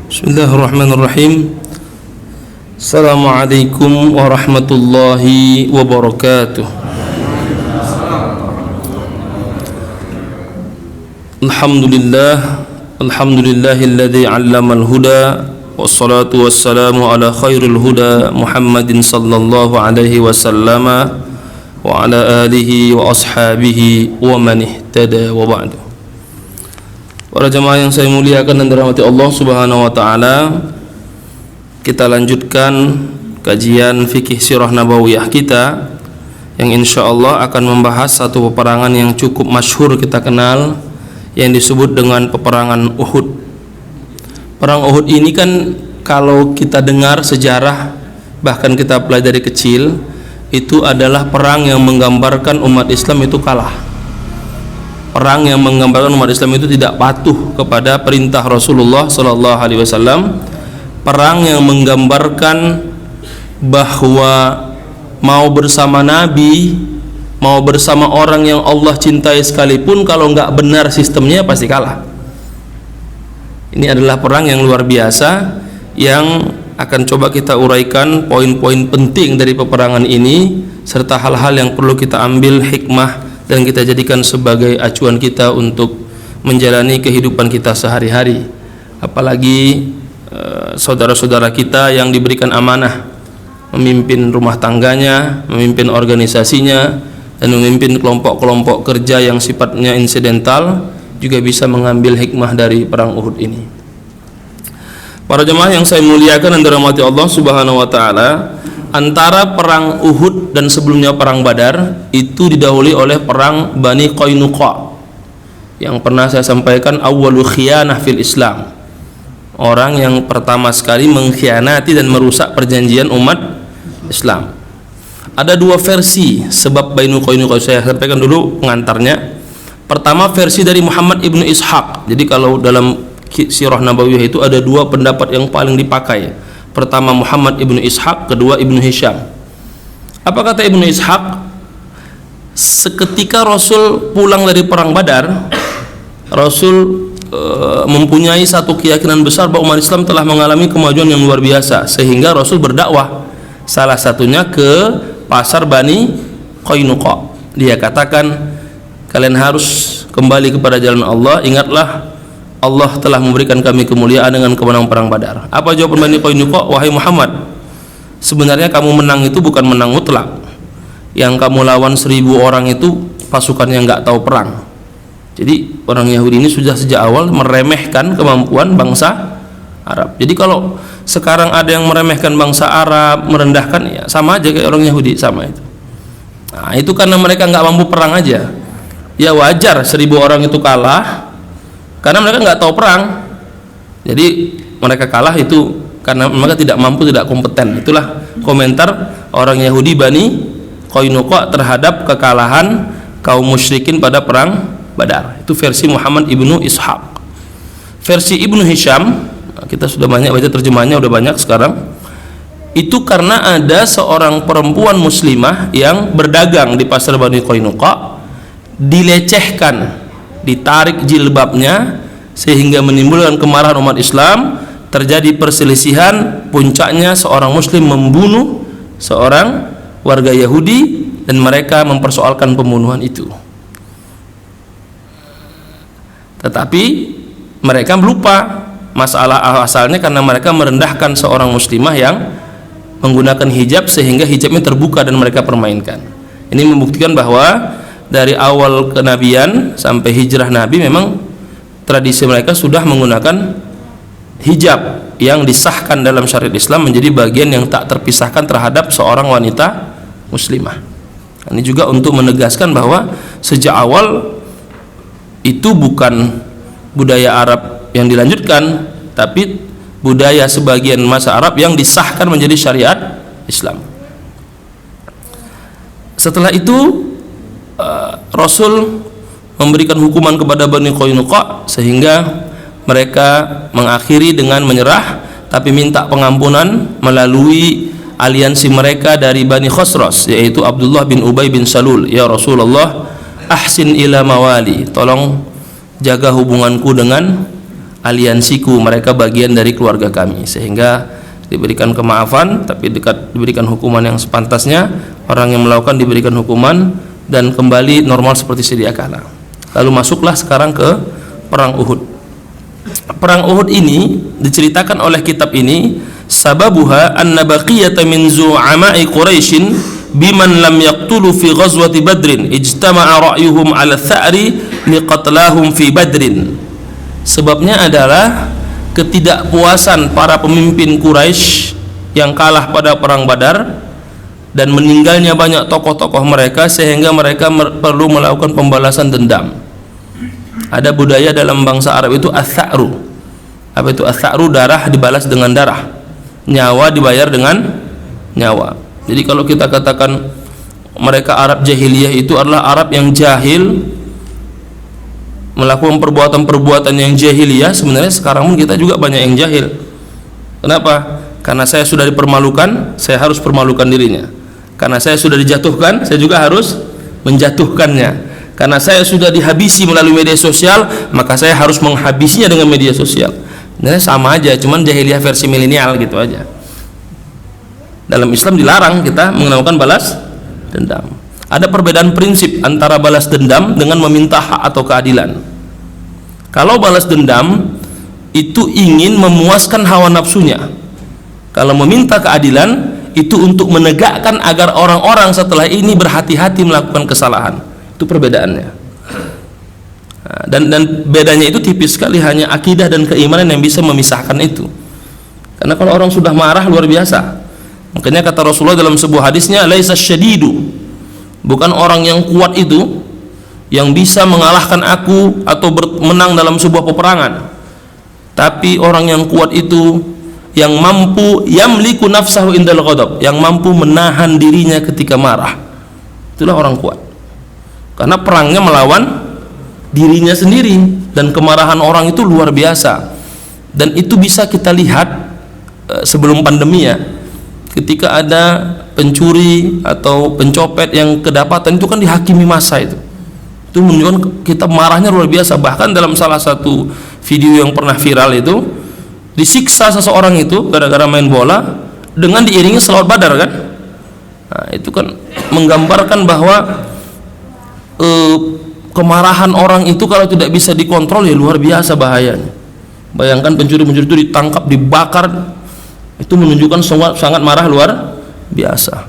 Bismillahirrahmanirrahim. Assalamualaikum warahmatullahi wabarakatuh. Alhamdulillahilladzi 'allamal huda wassalatu wassalamu ala khairil huda Muhammadin sallallahu alaihi wasallam wa ala alihi wa ashabihi wa man ihtada wa ba'du. Para jemaah yang saya muliakan dan dirahmati Allah Subhanahu wa taala, kita lanjutkan kajian fikih sirah nabawiyah kita yang insyaallah akan membahas satu peperangan yang cukup masyhur kita kenal yang disebut dengan peperangan Uhud. Perang Uhud ini kan kalau kita dengar sejarah, bahkan kita pelajari kecil, itu adalah perang yang menggambarkan umat Islam itu kalah. Perang yang menggambarkan umat Islam itu tidak patuh kepada perintah Rasulullah sallallahu alaihi wasallam. Perang yang menggambarkan bahwa mau bersama Nabi, mau bersama orang yang Allah cintai sekalipun, kalau nggak benar sistemnya pasti kalah. Ini adalah perang yang luar biasa yang akan coba kita uraikan poin-poin penting dari peperangan ini serta hal-hal yang perlu kita ambil hikmah dan kita jadikan sebagai acuan kita untuk menjalani kehidupan kita sehari-hari. Apalagi saudara-saudara kita yang diberikan amanah memimpin rumah tangganya, memimpin organisasinya, dan memimpin kelompok-kelompok kerja yang sifatnya insidental, juga bisa mengambil hikmah dari perang Uhud ini. Para jemaah yang saya muliakan dan dirahmati Allah Subhanahu wa taala, antara perang Uhud dan sebelumnya perang Badar itu didahului oleh perang Bani Qainuqa yang pernah saya sampaikan awwalu khiyanah fil Islam, orang yang pertama sekali mengkhianati dan merusak perjanjian umat Islam. Ada dua versi sebab Bani Qainuqa, saya sampaikan dulu pengantarnya. Pertama, versi dari Muhammad ibnu Ishaq. Jadi kalau dalam sirah nabawiyah itu ada dua pendapat yang paling dipakai. Pertama Muhammad ibnu Ishaq, kedua Ibnu Hisham. Apa kata Ibnu Ishaq? Seketika Rasul pulang dari perang Badar, Rasul mempunyai satu keyakinan besar bahwa umat Islam telah mengalami kemajuan yang luar biasa, sehingga Rasul berdakwah. Salah satunya ke pasar Bani Qainuqa. Dia katakan, kalian harus kembali kepada jalan Allah. Ingatlah, Allah telah memberikan kami kemuliaan dengan kemenangan perang Badar. Apa jawaban Bani Qainuqa? Wahai Muhammad, sebenarnya kamu menang itu bukan menang mutlak. Yang kamu lawan 1000 orang itu pasukan yang nggak tahu perang. Jadi orang Yahudi ini sudah sejak awal meremehkan kemampuan bangsa Arab. Jadi kalau sekarang ada yang meremehkan bangsa Arab, merendahkan, ya sama aja kayak orang Yahudi, sama itu. Nah, itu karena mereka nggak mampu perang aja. Ya wajar 1000 orang itu kalah karena mereka nggak tahu perang. Jadi mereka kalah itu karena mereka tidak mampu, tidak kompeten. Itulah komentar orang Yahudi Bani Qainuqa terhadap kekalahan kaum musyrikin pada perang Badar. Itu versi Muhammad ibnu Ishaq. Versi Ibnu Hisham, kita sudah banyak baca terjemahannya, udah banyak sekarang. Itu karena ada seorang perempuan muslimah yang berdagang di pasar Bani Qainuqa, dilecehkan, ditarik jilbabnya sehingga menimbulkan kemarahan umat Islam. Terjadi perselisihan, puncaknya seorang muslim membunuh seorang warga Yahudi dan mereka mempersoalkan pembunuhan itu. Tetapi mereka lupa masalah asalnya karena mereka merendahkan seorang muslimah yang menggunakan hijab sehingga hijabnya terbuka dan mereka permainkan. Ini membuktikan bahwa dari awal kenabian sampai hijrah Nabi memang tradisi mereka sudah menggunakan hijab yang disahkan dalam syariat Islam menjadi bagian yang tak terpisahkan terhadap seorang wanita muslimah. Ini juga untuk menegaskan bahwa sejak awal itu bukan budaya Arab yang dilanjutkan, tapi budaya sebagian masa Arab yang disahkan menjadi syariat Islam. Setelah itu Rasul memberikan hukuman kepada Bani Qainuqa sehingga mereka mengakhiri dengan menyerah, tapi minta pengampunan melalui aliansi mereka dari Bani Khosros, yaitu Abdullah bin Ubay bin Salul. Ya Rasulullah, ahsin ila mawali, tolong jaga hubunganku dengan aliansiku, mereka bagian dari keluarga kami, sehingga diberikan kemaafan tapi diberikan hukuman yang sepantasnya. Orang yang melakukan diberikan hukuman dan kembali normal seperti sedia kala. Lalu masuklah sekarang ke perang Uhud. Perang Uhud ini diceritakan oleh kitab ini, sababuha anna baqiyata min zu'ama'i Quraisyin biman lam yaqtulu fi ghazwati Badrin ijtama'a ra'yuhum 'ala tha'ri liqatlahum fi Badrin. Sebabnya adalah ketidakpuasan para pemimpin Quraisy yang kalah pada perang Badar dan meninggalnya banyak tokoh-tokoh mereka, sehingga mereka perlu melakukan pembalasan dendam. Ada budaya dalam bangsa Arab itu ats-tsa'ru. Apa itu ats-tsa'ru? Darah dibalas dengan darah, nyawa dibayar dengan nyawa. Jadi kalau kita katakan mereka Arab jahiliyah itu adalah Arab yang jahil, melakukan perbuatan-perbuatan yang jahiliyah, sebenarnya sekarang pun kita juga banyak yang jahil. Kenapa? Karena saya sudah dipermalukan, saya harus permalukan dirinya. Karena saya sudah dijatuhkan, saya juga harus menjatuhkannya. Karena saya sudah dihabisi melalui media sosial, maka saya harus menghabisinya dengan media sosial. Nah, sama aja, cuman jahiliyah versi milenial gitu aja. Dalam Islam dilarang kita melakukan balas dendam. Ada perbedaan prinsip antara balas dendam dengan meminta hak atau keadilan. Kalau balas dendam itu ingin memuaskan hawa nafsunya. Kalau meminta keadilan itu untuk menegakkan agar orang-orang setelah ini berhati-hati melakukan kesalahan. Itu perbedaannya. Dan bedanya itu tipis sekali, hanya akidah dan keimanan yang bisa memisahkan itu. Karena kalau orang sudah marah luar biasa. Makanya kata Rasulullah dalam sebuah hadisnya, laisa syadidu, bukan orang yang kuat itu yang bisa mengalahkan aku atau menang dalam sebuah peperangan, tapi orang yang kuat itu yang mampu yamliku nafsahu indal ghadab, yang mampu menahan dirinya ketika marah. Itulah orang kuat. Karena perangnya melawan dirinya sendiri, dan kemarahan orang itu luar biasa. Dan itu bisa kita lihat sebelum pandemi ya. Ketika ada pencuri atau pencopet yang kedapatan, itu kan dihakimi massa itu menunjukkan kita marahnya luar biasa. Bahkan dalam salah satu video yang pernah viral itu disiksa seseorang itu gara-gara main bola dengan diiringi selawat badar kan. Nah, itu kan menggambarkan bahwa kemarahan orang itu kalau tidak bisa dikontrol ya luar biasa bahayanya. Bayangkan pencuri-pencuri itu ditangkap, dibakar, itu menunjukkan sangat marah luar biasa.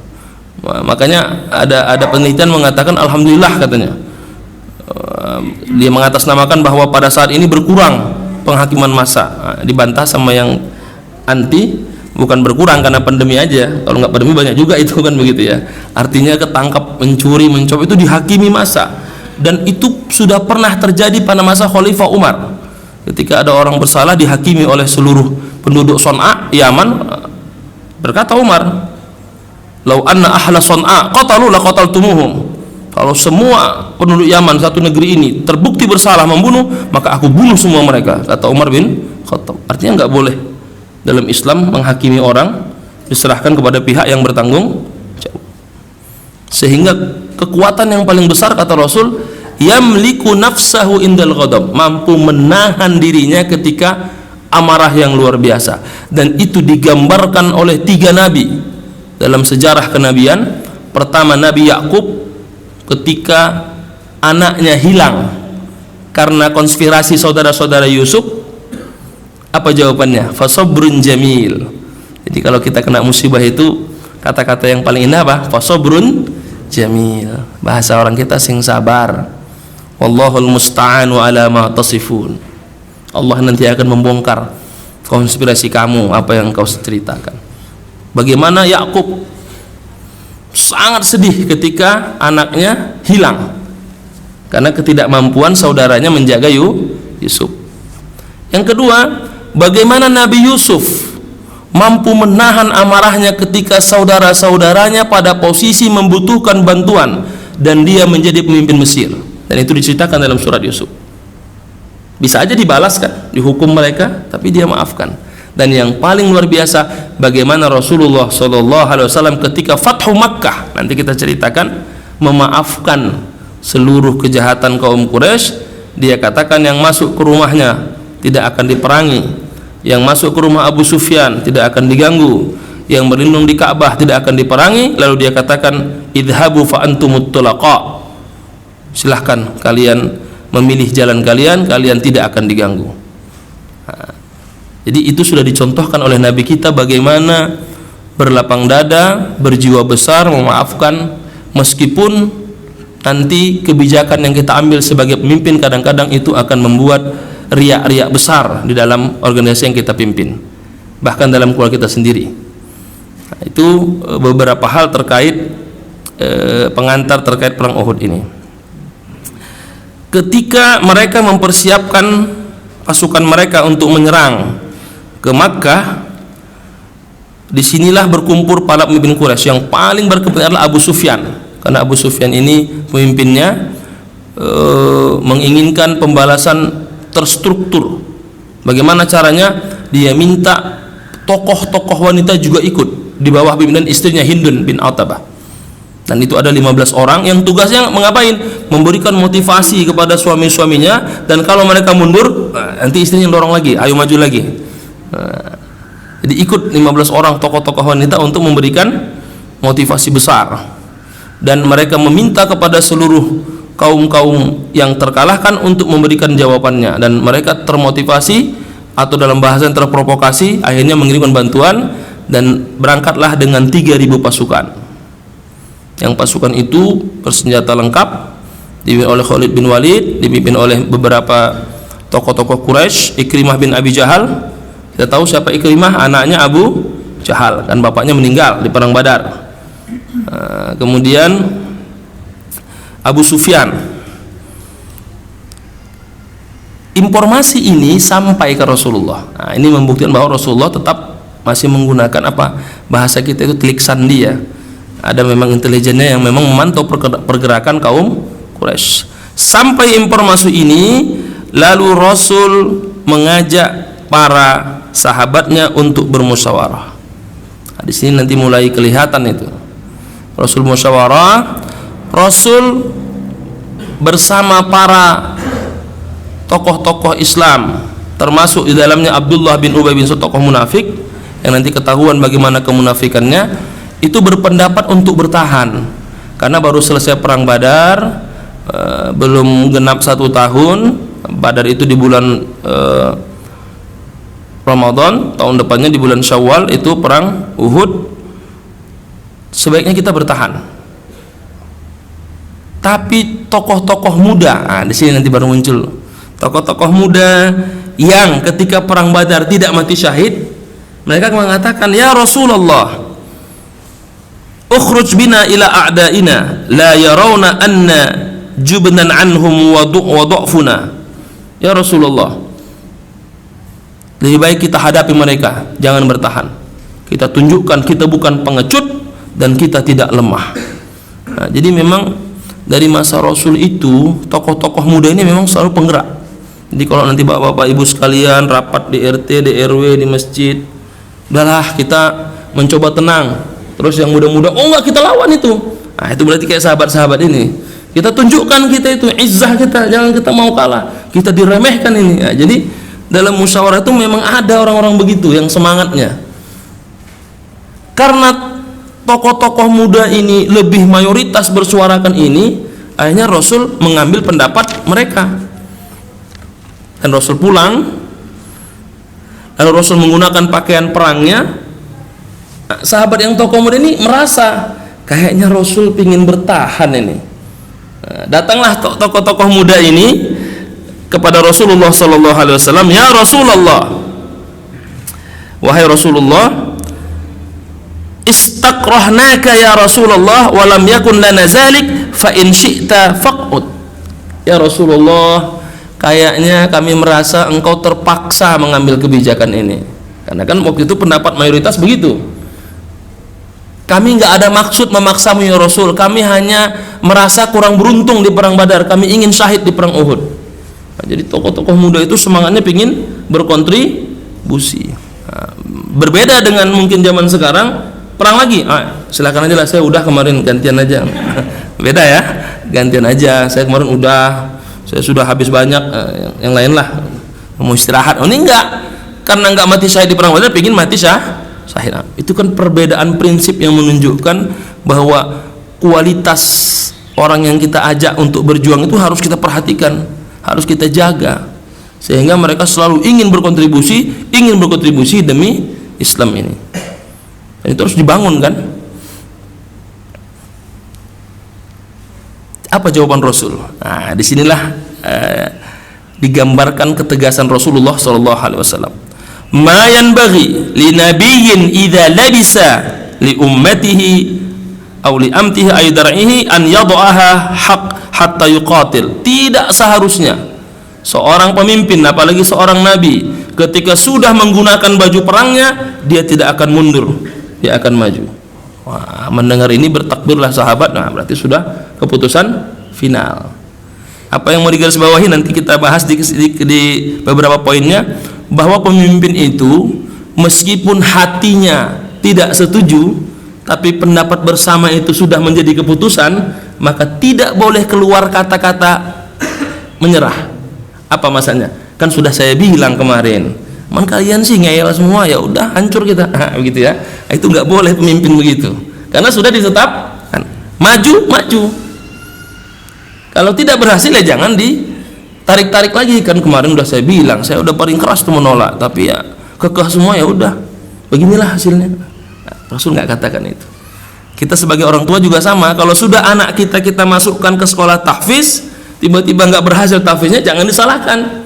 Makanya ada penelitian mengatakan alhamdulillah katanya, dia mengatasnamakan bahwa pada saat ini berkurang penghakiman massa. Dibantah sama yang anti, bukan berkurang karena pandemi aja, kalau nggak pandemi banyak juga itu kan begitu ya. Artinya ketangkap mencuri mencopet itu dihakimi massa, dan itu sudah pernah terjadi pada masa Khalifah Umar. Ketika ada orang bersalah dihakimi oleh seluruh penduduk Son'a, Yaman, berkata Umar, "Lau anna ahla Son'a qatalu la qataltumuhum." Kalau semua penduduk Yaman satu negeri ini terbukti bersalah membunuh, maka aku bunuh semua mereka, kata Umar bin Khattab. Artinya nggak boleh dalam Islam menghakimi orang, diserahkan kepada pihak yang bertanggung jawab. Sehingga kekuatan yang paling besar kata Rasul, yamliku nafsahu indal ghadab, mampu menahan dirinya ketika amarah yang luar biasa. Dan itu digambarkan oleh 3 nabi dalam sejarah kenabian. Pertama Nabi Yakub, ketika anaknya hilang karena konspirasi saudara-saudara Yusuf, apa jawabannya? Fasabrun jamil. Jadi kalau kita kena musibah itu kata-kata yang paling indah apa? Fasabrun jamil. Bahasa orang kita sing sabar. Wallahul musta'anu ala ma tasifun. Allah nanti akan membongkar konspirasi kamu, apa yang kau ceritakan. Bagaimana Yakub sangat sedih ketika anaknya hilang karena ketidakmampuan saudaranya menjaga Yusuf. Yang kedua, bagaimana Nabi Yusuf mampu menahan amarahnya ketika saudara-saudaranya pada posisi membutuhkan bantuan dan dia menjadi pemimpin Mesir. Dan itu diceritakan dalam surat Yusuf. Bisa aja dibalaskan, dihukum mereka, tapi dia maafkan. Dan yang paling luar biasa, bagaimana Rasulullah SAW ketika Fathu Makkah, nanti kita ceritakan, memaafkan seluruh kejahatan kaum Quraisy. Dia katakan yang masuk ke rumahnya tidak akan diperangi. Yang masuk ke rumah Abu Sufyan tidak akan diganggu. Yang berlindung di Ka'bah tidak akan diperangi. Lalu dia katakan, idhabu fa antumut tulaqa, silahkan kalian memilih jalan kalian, kalian tidak akan diganggu. Jadi itu sudah dicontohkan oleh Nabi kita bagaimana berlapang dada, berjiwa besar, memaafkan, meskipun nanti kebijakan yang kita ambil sebagai pemimpin kadang-kadang itu akan membuat riak-riak besar di dalam organisasi yang kita pimpin, bahkan dalam keluarga kita sendiri. Nah, itu beberapa hal terkait pengantar terkait perang Uhud ini. Ketika mereka mempersiapkan pasukan mereka untuk menyerang ke Makkah, disinilah berkumpul para pemimpin Quraisy. Yang paling berkepentingan adalah Abu Sufyan, karena Abu Sufyan ini pemimpinnya menginginkan pembalasan terstruktur. Bagaimana caranya? Dia minta tokoh-tokoh wanita juga ikut di bawah pimpinan istrinya Hindun bin Utbah. Dan itu ada 15 orang yang tugasnya mengapain? Memberikan motivasi kepada suami-suaminya, dan kalau mereka mundur, nanti istrinya dorong lagi, ayo maju lagi. Jadi ikut 15 orang tokoh-tokoh wanita untuk memberikan motivasi besar. Dan mereka meminta kepada seluruh kaum-kaum yang terkalahkan untuk memberikan jawabannya, dan mereka termotivasi atau dalam bahasa yang terprovokasi, akhirnya mengirimkan bantuan dan berangkatlah dengan 3.000 pasukan. Yang pasukan itu bersenjata lengkap, dipimpin oleh Khalid bin Walid, dipimpin oleh beberapa tokoh-tokoh Quraisy. Ikrimah bin Abi Jahal, kita tahu siapa Ikrimah, anaknya Abu Jahal, kan bapaknya meninggal di perang Badar. Kemudian Abu Sufyan. Informasi ini sampai ke Rasulullah. Nah, ini membuktikan bahwa Rasulullah tetap masih menggunakan apa bahasa kita itu telik sandi ya. Ada memang intelijennya yang memang memantau pergerakan kaum Quraisy. Sampai informasi ini, lalu Rasul mengajak para sahabatnya untuk bermusyawarah. Nah, di sini nanti mulai kelihatan itu. Rasul musyawarah, Rasul bersama para tokoh-tokoh Islam, termasuk di dalamnya Abdullah bin Ubay bin Salul, tokoh munafik yang nanti ketahuan bagaimana kemunafikannya, itu berpendapat untuk bertahan karena baru selesai perang Badar, belum genap 1 tahun. Badar itu di bulan Ramadan, tahun depannya di bulan Syawal itu perang Uhud. Sebaiknya kita bertahan. Tapi tokoh-tokoh muda, nah di sini nanti baru muncul tokoh-tokoh muda yang ketika perang Badar tidak mati syahid, mereka mengatakan, ya Rasulullah, ukhruj bina ila a'daina la yarawna anna jubnan anhum wa du'funa. Ya Rasulullah, lebih baik kita hadapi mereka, jangan bertahan. Kita tunjukkan kita bukan pengecut dan kita tidak lemah. Nah, jadi memang dari masa Rasul itu tokoh-tokoh muda ini memang selalu penggerak. Jadi kalau nanti bapak-bapak ibu sekalian rapat di RT, di RW, di masjid, udahlah kita mencoba tenang. Terus yang muda-muda, oh enggak, kita lawan itu. Nah, itu berarti kayak sahabat-sahabat ini. Kita tunjukkan kita itu izzah kita, jangan kita mau kalah. Kita diremehkan ini. Nah, jadi dalam musyawarah itu memang ada orang-orang begitu yang semangatnya. Karena tokoh-tokoh muda ini lebih mayoritas bersuarakan ini, akhirnya Rasul mengambil pendapat mereka. Dan Rasul pulang, lalu Rasul menggunakan pakaian perangnya. Sahabat yang tokoh muda ini merasa kayaknya Rasul ingin bertahan ini. Datanglah tokoh-tokoh muda ini kepada Rasulullah sallallahu alaihi wasallam, ya Rasulullah, wahai Rasulullah, istaqrahnaka ya Rasulullah wa lam yakun lana zalik fa in syi'ta faq'ud. Ya Rasulullah, kayaknya kami merasa engkau terpaksa mengambil kebijakan ini. Karena kan waktu itu pendapat mayoritas begitu. Kami nggak ada maksud memaksamu ya Rasul, kami hanya merasa kurang beruntung di perang Badar, kami ingin syahid di perang Uhud. Nah, jadi tokoh-tokoh muda itu semangatnya ingin berkontribusi. Nah, berbeda dengan mungkin zaman sekarang, perang lagi, silakan aja lah, saya udah kemarin, gantian aja. Beda ya, gantian aja, saya kemarin udah, saya sudah habis banyak, yang lain lah. mau istirahat. Ini enggak, karena enggak mati syahid di perang Badar, pengen mati syahid. Itu kan perbedaan prinsip yang menunjukkan bahwa kualitas orang yang kita ajak untuk berjuang itu harus kita perhatikan, harus kita jaga, sehingga mereka selalu ingin berkontribusi demi Islam ini. Dan itu harus dibangun kan. Apa jawaban Rasul? Nah, disinilah digambarkan ketegasan Rasulullah SAW. Ma yanbaghi li nabiyyin idza labisa li ummatihi aw li amtihi ay dar'ihi an yad'aha hatta yuqatil. Tidak seharusnya seorang pemimpin, apalagi seorang nabi, ketika sudah menggunakan baju perangnya, dia tidak akan mundur, dia akan maju. Wah, mendengar ini bertakbirlah sahabat. Nah, berarti sudah keputusan final. Apa yang mau digarisbawahi nanti kita bahas di beberapa poinnya, bahwa pemimpin itu meskipun hatinya tidak setuju, tapi pendapat bersama itu sudah menjadi keputusan, maka tidak boleh keluar kata-kata menyerah. Apa masanya? Kan sudah saya bilang kemarin, man kalian sih ngeyel semua, ya udah hancur kita. Begitu ya. Itu nggak boleh pemimpin begitu, karena sudah ditetapkan maju. Kalau tidak berhasil ya jangan ditarik-tarik lagi, kan kemarin udah saya bilang, saya udah paling keras tuh menolak, tapi ya kekeh semua, ya udah beginilah hasilnya. Rasul nggak katakan itu. Kita sebagai orang tua juga sama. Kalau sudah anak kita masukkan ke sekolah tahfiz, tiba-tiba nggak berhasil tahfiznya, jangan disalahkan.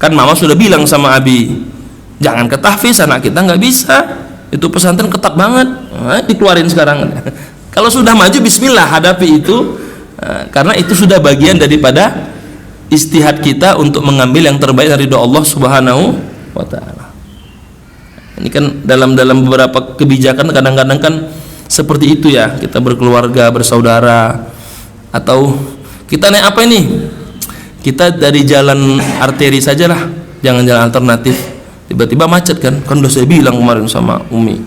Kan mama sudah bilang sama Abi, jangan ke tahfiz, anak kita nggak bisa, itu pesantren ketat banget. Nah, dikeluarin sekarang. Kalau sudah maju, bismillah, hadapi itu. Karena itu sudah bagian daripada istihad kita untuk mengambil yang terbaik dari doa Allah Subhanahu wa ta'ala. Ini kan dalam beberapa kebijakan kadang-kadang kan seperti itu ya, kita berkeluarga, bersaudara, atau kita naik apa ini, kita dari jalan arteri sajalah, jangan jalan alternatif. Tiba-tiba macet kan udah saya bilang kemarin sama Umi,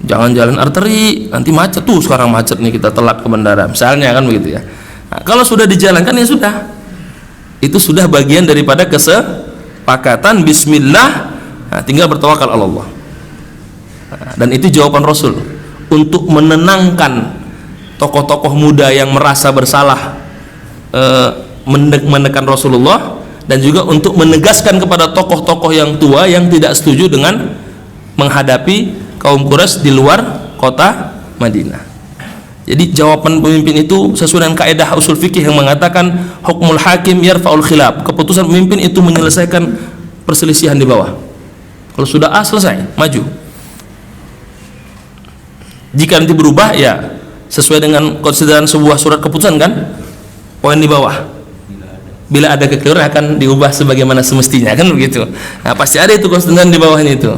jangan jalan arteri, nanti macet. Tuh sekarang macet nih, kita telat ke bandara misalnya, kan begitu ya. Nah, kalau sudah dijalankan ya sudah, itu sudah bagian daripada kesepakatan. Bismillah, nah, tinggal bertawakal Allah. Nah, dan itu jawaban Rasul untuk menenangkan tokoh-tokoh muda yang merasa bersalah menekan Rasulullah, dan juga untuk menegaskan kepada tokoh-tokoh yang tua yang tidak setuju dengan menghadapi kaum Quraisy di luar kota Madinah. Jadi jawaban pemimpin itu sesuai dengan kaidah usul fikih yang mengatakan hukmul hakim yarfa'ul khilaf. Keputusan pemimpin itu menyelesaikan perselisihan di bawah. Kalau sudah A, selesai, maju. Jika nanti berubah, ya sesuai dengan konsideran sebuah surat keputusan kan, poin di bawah. Bila ada kekeliruan akan diubah sebagaimana semestinya, kan begitu. Nah, pasti ada itu konsideran di bawahnya itu.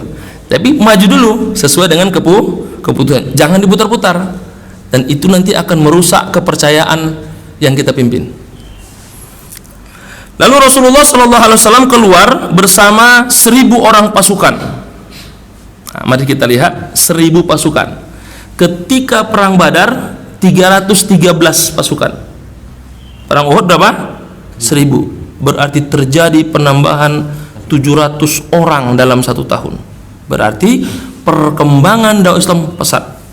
Tapi maju dulu sesuai dengan keputusan. Jangan diputar-putar. Dan itu nanti akan merusak kepercayaan yang kita pimpin. Lalu Rasulullah SAW keluar bersama 1.000 orang pasukan. Nah, mari kita lihat 1.000 pasukan. Ketika perang Badar 313 pasukan. Perang Uhud berapa? 1.000. Berarti terjadi penambahan 700 orang dalam 1 tahun. Berarti perkembangan dakwah Islam pesat.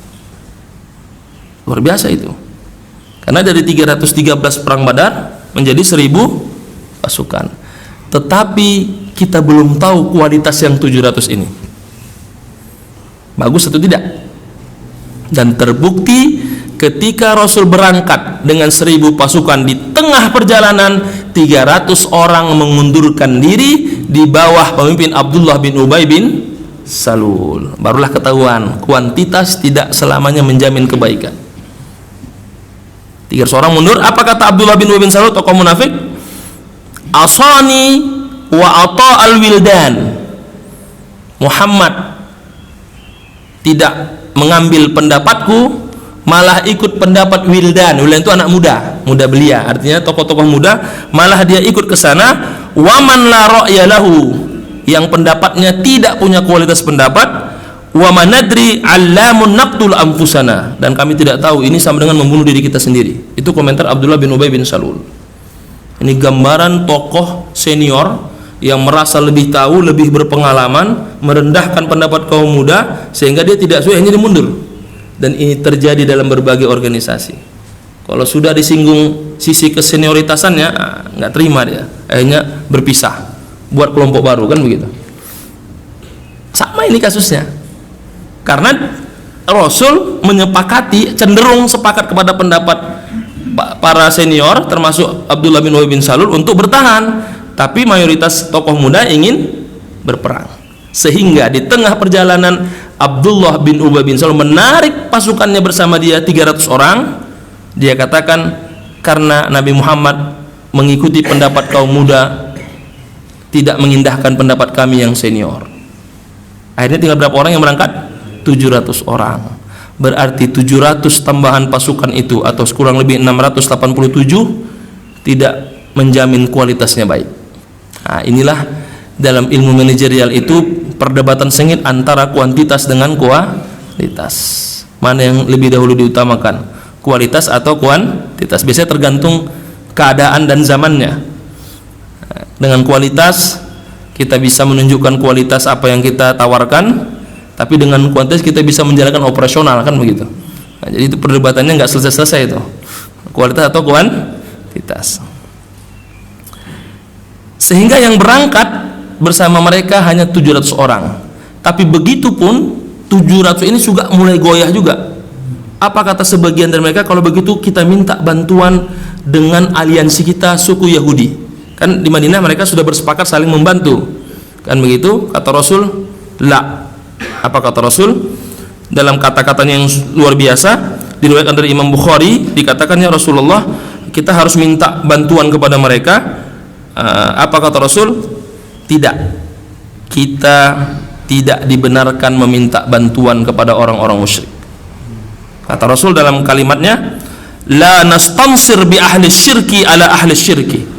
Luar biasa itu. Karena dari 313 perang Badar menjadi 1.000 pasukan. Tetapi kita belum tahu kualitas yang 700 ini bagus atau tidak. Dan terbukti ketika Rasul berangkat dengan 1.000 pasukan, di tengah perjalanan 300 orang mengundurkan diri di bawah pemimpin Abdullah bin Ubay bin Salul. Barulah ketahuan kuantitas tidak selamanya menjamin kebaikan. 300 orang mundur. Apa kata Abdullah bin Ubay bin Salul, tokoh munafik? Asani wa ata al-wildan. Muhammad tidak mengambil pendapatku, malah ikut pendapat wildan. Wildan itu anak muda, muda belia, artinya tokoh-tokoh muda, malah dia ikut ke sana. Waman la ra'ya lahu, yang pendapatnya tidak punya kualitas pendapat. Wa manadri allamun naqtul anfusana, dan kami tidak tahu ini sama dengan membunuh diri kita sendiri. Itu komentar Abdullah bin Ubay bin Salul. Ini gambaran tokoh senior yang merasa lebih tahu, lebih berpengalaman, merendahkan pendapat kaum muda sehingga dia tidak sesuai, hanya dia mundur. Dan ini terjadi dalam berbagai organisasi. Kalau sudah disinggung sisi kesenioritasannya, nggak terima dia, akhirnya berpisah, buat kelompok baru, kan begitu. Sama ini kasusnya, karena Rasul menyepakati, cenderung sepakat kepada pendapat para senior termasuk Abdullah bin Ubay bin Salul untuk bertahan, tapi mayoritas tokoh muda ingin berperang. Sehingga di tengah perjalanan Abdullah bin Ubay bin Salul menarik pasukannya bersama dia 300 orang. Dia katakan, karena Nabi Muhammad mengikuti pendapat kaum muda, tidak mengindahkan pendapat kami yang senior. Akhirnya tinggal berapa orang yang berangkat? 700 orang. Berarti 700 tambahan pasukan itu atau kurang lebih 687 tidak menjamin kualitasnya baik. Nah, inilah dalam ilmu manajerial itu perdebatan sengit antara kuantitas dengan kualitas. Mana yang lebih dahulu diutamakan? Kualitas atau kuantitas? Biasanya tergantung keadaan dan zamannya. Dengan kualitas kita bisa menunjukkan kualitas apa yang kita tawarkan, tapi dengan kuantitas kita bisa menjalankan operasional, kan begitu. Nah, jadi itu perdebatannya nggak selesai-selesai itu, kualitas atau kuantitas. Sehingga yang berangkat bersama mereka hanya 700 orang, tapi begitu pun 700 ini juga mulai goyah juga. Apa kata sebagian dari mereka? Kalau begitu kita minta bantuan dengan aliansi kita, suku Yahudi. Kan di Madinah mereka sudah bersepakat saling membantu, kan begitu? Kata Rasul, la. Apa kata Rasul? Dalam kata-katanya yang luar biasa, diriwayatkan dari Imam Bukhari, dikatakannya Rasulullah, kita harus minta bantuan kepada mereka. Apa kata Rasul? Tidak, kita tidak dibenarkan meminta bantuan kepada orang-orang musyrik. Kata Rasul dalam kalimatnya, la nastansir bi ahli syirki ala ahli syirki.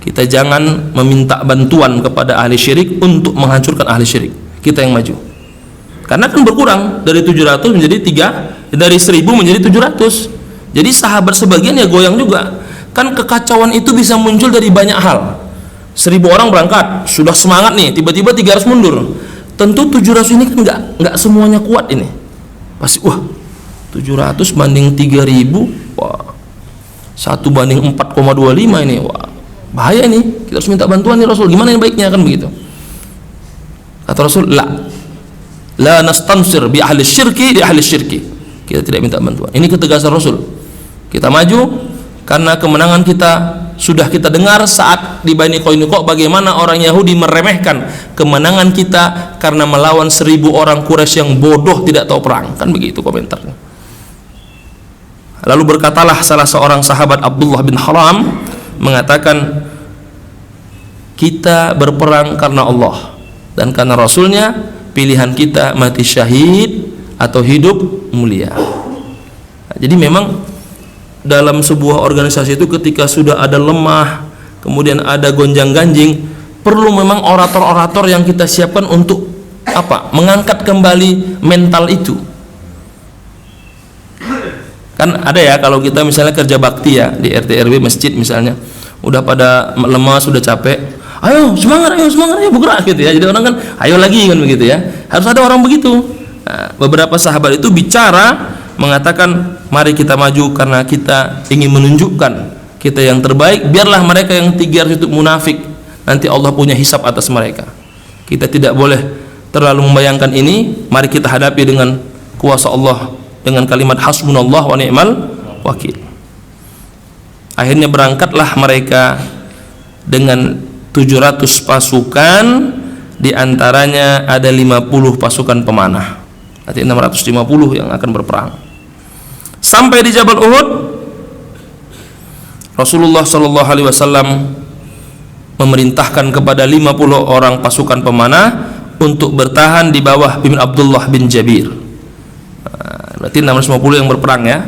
Kita jangan meminta bantuan kepada ahli syirik untuk menghancurkan ahli syirik. Kita yang maju. Karena kan berkurang dari 700 menjadi 3, dari 1000 menjadi 700. Jadi sahabat sebagian ya goyang juga. Kan kekacauan itu bisa muncul dari banyak hal. 1000 orang berangkat, sudah semangat nih, tiba-tiba 300 mundur. Tentu 700 ini kan enggak semuanya kuat ini. Pasti 700 banding 3000, wah, 1 banding 4,25 ini, wah, bahaya nih, kita harus minta bantuan nih Rasul, gimana yang baiknya, kan begitu. Kata Rasul, la nastansir bi ahli syirki di ahli syirki. Kita tidak minta bantuan. Ini ketegasan Rasul. Kita maju karena kemenangan kita sudah kita dengar saat di Bani Qainuqa, bagaimana orang Yahudi meremehkan kemenangan kita karena melawan 1000 orang Quraisy yang bodoh tidak tahu perang, kan begitu komentarnya. Lalu berkatalah salah seorang sahabat, Abdullah bin Haram, mengatakan, kita berperang karena Allah dan karena Rasulnya, pilihan kita mati syahid atau hidup mulia. Nah, jadi memang dalam sebuah organisasi itu ketika sudah ada lemah, kemudian ada gonjang-ganjing, perlu memang orator-orator yang kita siapkan untuk apa? Mengangkat kembali mental itu. Kan ada ya, kalau kita misalnya kerja bakti ya di RT RW masjid misalnya, udah pada lemas, sudah capek, ayo semangat, ayo bergerak gitu ya. Jadi orang kan ayo lagi, kan begitu ya. Harus ada orang begitu. Nah, beberapa sahabat itu bicara mengatakan, mari kita maju karena kita ingin menunjukkan kita yang terbaik. Biarlah mereka yang 300 itu munafik, nanti Allah punya hisab atas mereka. Kita tidak boleh terlalu membayangkan ini. Mari kita hadapi dengan kuasa Allah, dengan kalimat hasbunallah wa ni'mal wakil. Akhirnya berangkatlah mereka dengan 700 pasukan, diantaranya ada 50 pasukan pemanah, artinya 650 yang akan berperang. Sampai di Jabal Uhud, Rasulullah SAW memerintahkan kepada 50 orang pasukan pemanah untuk bertahan di bawah pimpin Abdullah bin Jabir. Berarti 650 yang berperang ya.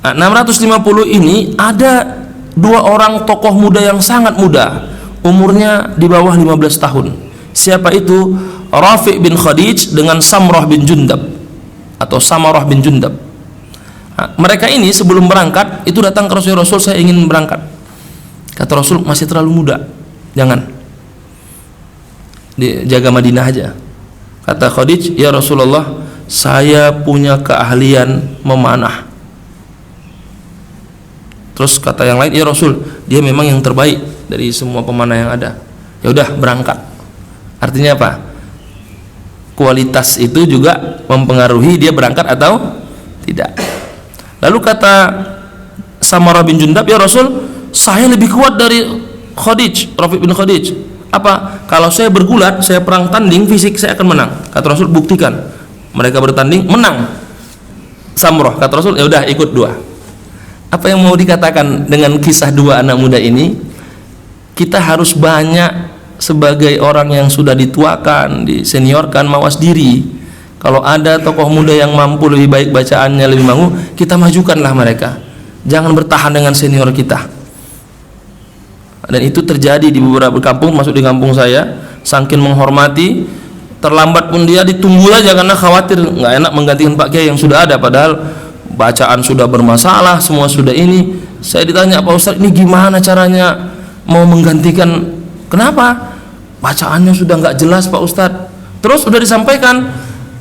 Nah, 650 ini ada 2 orang tokoh muda yang sangat muda, umurnya di bawah 15 tahun. Siapa itu? Rafi' bin Khadij dengan Samrah bin Jundab atau Samarah bin Jundab. Nah, mereka ini sebelum berangkat itu datang ke Rasul, saya ingin berangkat. Kata Rasul, masih terlalu muda, jangan. jaga Madinah aja. Kata Khadijah, ya Rasulullah, saya punya keahlian memanah. Terus kata yang lain, ya Rasul, dia memang yang terbaik dari semua pemanah yang ada. Ya udah, berangkat. Artinya apa? Kualitas itu juga mempengaruhi dia berangkat atau tidak. Lalu kata Samurah bin Jundab, ya Rasul, saya lebih kuat dari Khadijah, Rafiq bin Khadijah. Apa? Kalau saya bergulat, saya perang tanding fisik, saya akan menang. Kata Rasul, buktikan. Mereka bertanding, menang. Samurah, kata Rasul, ya udah, ikut dua. Apa yang mau dikatakan dengan kisah dua anak muda ini? Kita harus banyak sebagai orang yang sudah dituakan, diseniorkan, mawas diri. Kalau ada tokoh muda yang mampu, lebih baik bacaannya, lebih mampu, kita majukanlah mereka. Jangan bertahan dengan senior kita. Dan itu terjadi di beberapa kampung, masuk di kampung saya, saking menghormati, terlambat pun dia ditunggu aja karena khawatir nggak enak menggantikan Pak Kiai yang sudah ada, padahal bacaan sudah bermasalah, semua sudah ini. Saya ditanya, Pak Ustadz, ini gimana caranya mau menggantikan? Kenapa? Bacaannya sudah nggak jelas Pak Ustadz. Terus sudah disampaikan,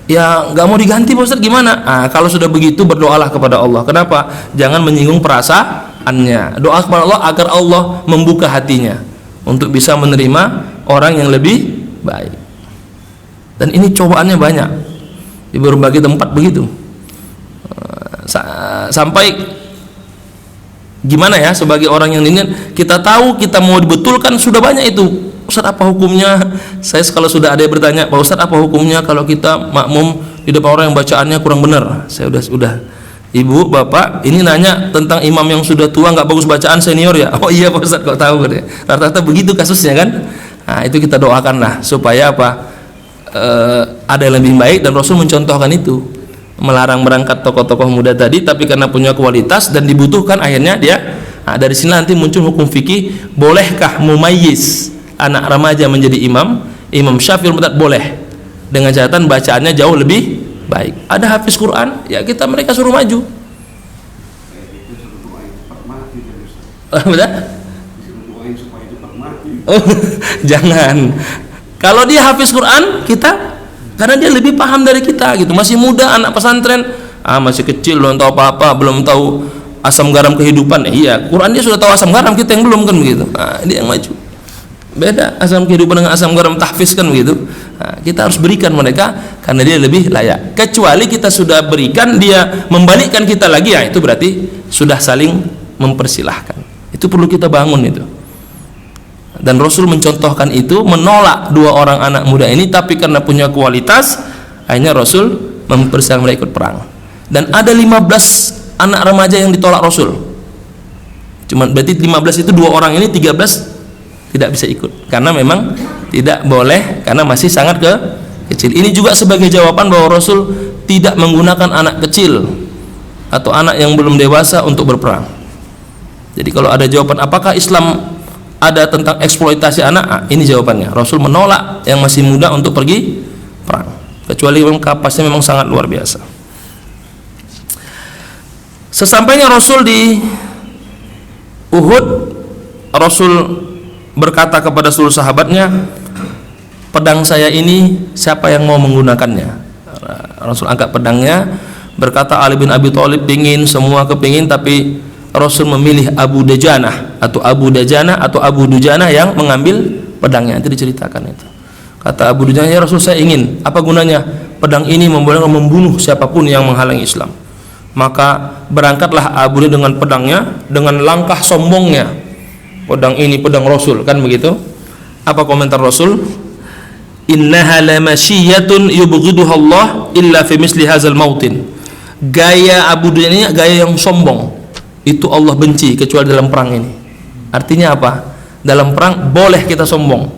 ya nggak mau diganti Pak Ustadz, gimana? Kalau sudah begitu berdoalah kepada Allah. Kenapa? Jangan menyinggung perasaannya. Doa kepada Allah agar Allah membuka hatinya untuk bisa menerima orang yang lebih baik. Dan ini cobaannya banyak di berbagai tempat begitu. Sampai gimana ya, sebagai orang yang ingin kita tahu, kita mau dibetulkan, sudah banyak itu. Ustaz, apa hukumnya? Saya kalau sudah ada yang bertanya, Pak Ustaz, apa hukumnya kalau kita makmum di depan orang yang bacaannya kurang benar? Saya udah Ibu, Bapak, ini nanya tentang imam yang sudah tua nggak bagus bacaan, senior ya? Oh iya Pak Ustaz, kok tahu? Rata-rata begitu kasusnya kan? Nah, itu kita doakanlah supaya apa? Ada yang lebih baik, dan Rasul mencontohkan itu, melarang berangkat tokoh-tokoh muda tadi, tapi karena punya kualitas dan dibutuhkan, akhirnya dia. Dari sini nanti muncul hukum fikih, bolehkah mumayyiz anak remaja menjadi imam? Imam Syafi'i boleh, dengan catatan bacaannya jauh lebih baik. Ada hafiz Quran, ya kita mereka suruh maju. Betul? Oh, jangan. Kalau dia hafiz Quran, kita, karena dia lebih paham dari kita gitu, masih muda, anak pesantren, masih kecil, belum tahu apa-apa, belum tahu asam garam kehidupan. Iya, Quran dia sudah tahu asam garam, kita yang belum kan begitu. Dia yang maju. Beda asam kehidupan dengan asam garam tahfiz kan begitu. Kita harus berikan mereka karena dia lebih layak. Kecuali kita sudah berikan, dia membalikkan kita lagi, ya itu berarti sudah saling mempersilahkan. Itu perlu kita bangun itu. Dan Rasul mencontohkan itu, menolak dua orang anak muda ini, tapi karena punya kualitas, akhirnya Rasul mempersilahkan mereka ikut perang. Dan ada 15 anak remaja yang ditolak Rasul. Cuma berarti 15 itu dua orang ini, 13 tidak bisa ikut karena memang tidak boleh, karena masih sangat kecil. Ini juga sebagai jawaban bahwa Rasul tidak menggunakan anak kecil atau anak yang belum dewasa untuk berperang. Jadi kalau ada jawaban apakah Islam ada tentang eksploitasi anak, ini jawabannya. Rasul menolak yang masih muda untuk pergi perang, kecuali memang kapasnya memang sangat luar biasa. Sesampainya Rasul di Uhud, Rasul berkata kepada seluruh sahabatnya, pedang saya ini siapa yang mau menggunakannya? Rasul angkat pedangnya, berkata Ali bin Abi Thalib pingin, semua kepingin, tapi Rasul memilih Abu Dajanah atau Abu Dujanah yang mengambil pedangnya. Itu diceritakan itu. Kata Abu Dujanah, ya Rasul, saya ingin, apa gunanya? Pedang ini membolehkan membunuh siapapun yang menghalangi Islam. Maka berangkatlah Abu dengan pedangnya, dengan langkah sombongnya. Pedang ini pedang Rasul, kan begitu? Apa komentar Rasul? Innaha lamasyiyatun yubghiduha Allah illa fi misli hadzal mautin. Gaya Abu Dujanah ini gaya yang sombong. Itu Allah benci kecuali dalam perang ini. Artinya apa? Dalam perang boleh kita sombong,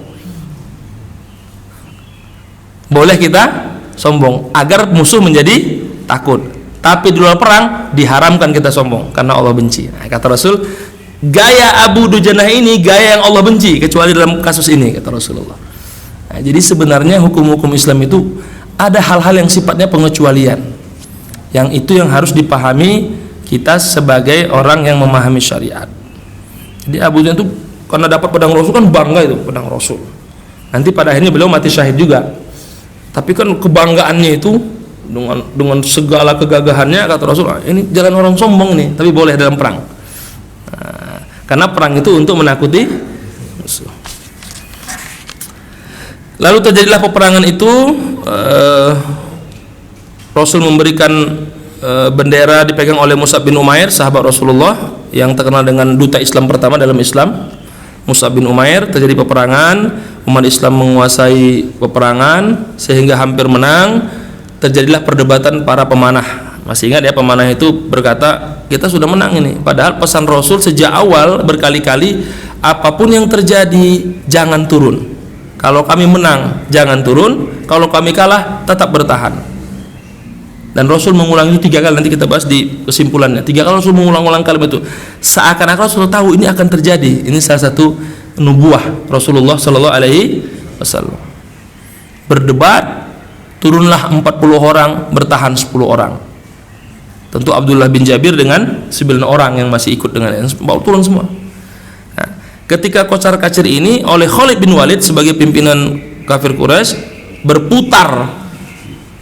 boleh kita sombong agar musuh menjadi takut. Tapi di luar perang diharamkan kita sombong karena Allah benci. Kata Rasul, gaya Abu Dujanah ini gaya yang Allah benci kecuali dalam kasus ini, kata Rasulullah. Jadi sebenarnya hukum-hukum Islam itu ada hal-hal yang sifatnya pengecualian, yang itu yang harus dipahami kita sebagai orang yang memahami syariat. Jadi Abu Dujanah itu karena dapat pedang Rasul kan bangga, itu pedang Rasul. Nanti pada akhirnya beliau mati syahid juga. Tapi kan kebanggaannya itu dengan segala kegagahannya, kata Rasul, ini jalan orang sombong nih, tapi boleh dalam perang. Nah, karena perang itu untuk menakuti musuh. Lalu terjadilah peperangan itu. Rasul memberikan bendera dipegang oleh Mus'ab bin Umair, sahabat Rasulullah yang terkenal dengan duta Islam pertama dalam Islam. Mus'ab bin Umair, terjadi peperangan, umat Islam menguasai peperangan sehingga hampir menang. Terjadilah perdebatan para pemanah. Masih ingat ya, pemanah itu berkata, kita sudah menang ini. Padahal pesan Rasul sejak awal berkali-kali, apapun yang terjadi jangan turun. Kalau kami menang jangan turun, kalau kami kalah tetap bertahan. Dan Rasul mengulang itu 3 kali, nanti kita bahas di kesimpulannya. 3 kali Rasul mengulang-ulang kalimat itu, seakan-akan Rasul tahu ini akan terjadi. Ini salah satu nubuah Rasulullah Sallallahu Alaihi Wasallam. Berdebat, turunlah 40 orang, bertahan 10 orang. Tentu Abdullah bin Jabir dengan 9 orang yang masih ikut dengan yang turun semua. Nah, ketika kocar-kacir ini oleh Khalid bin Walid sebagai pimpinan kafir Quraisy berputar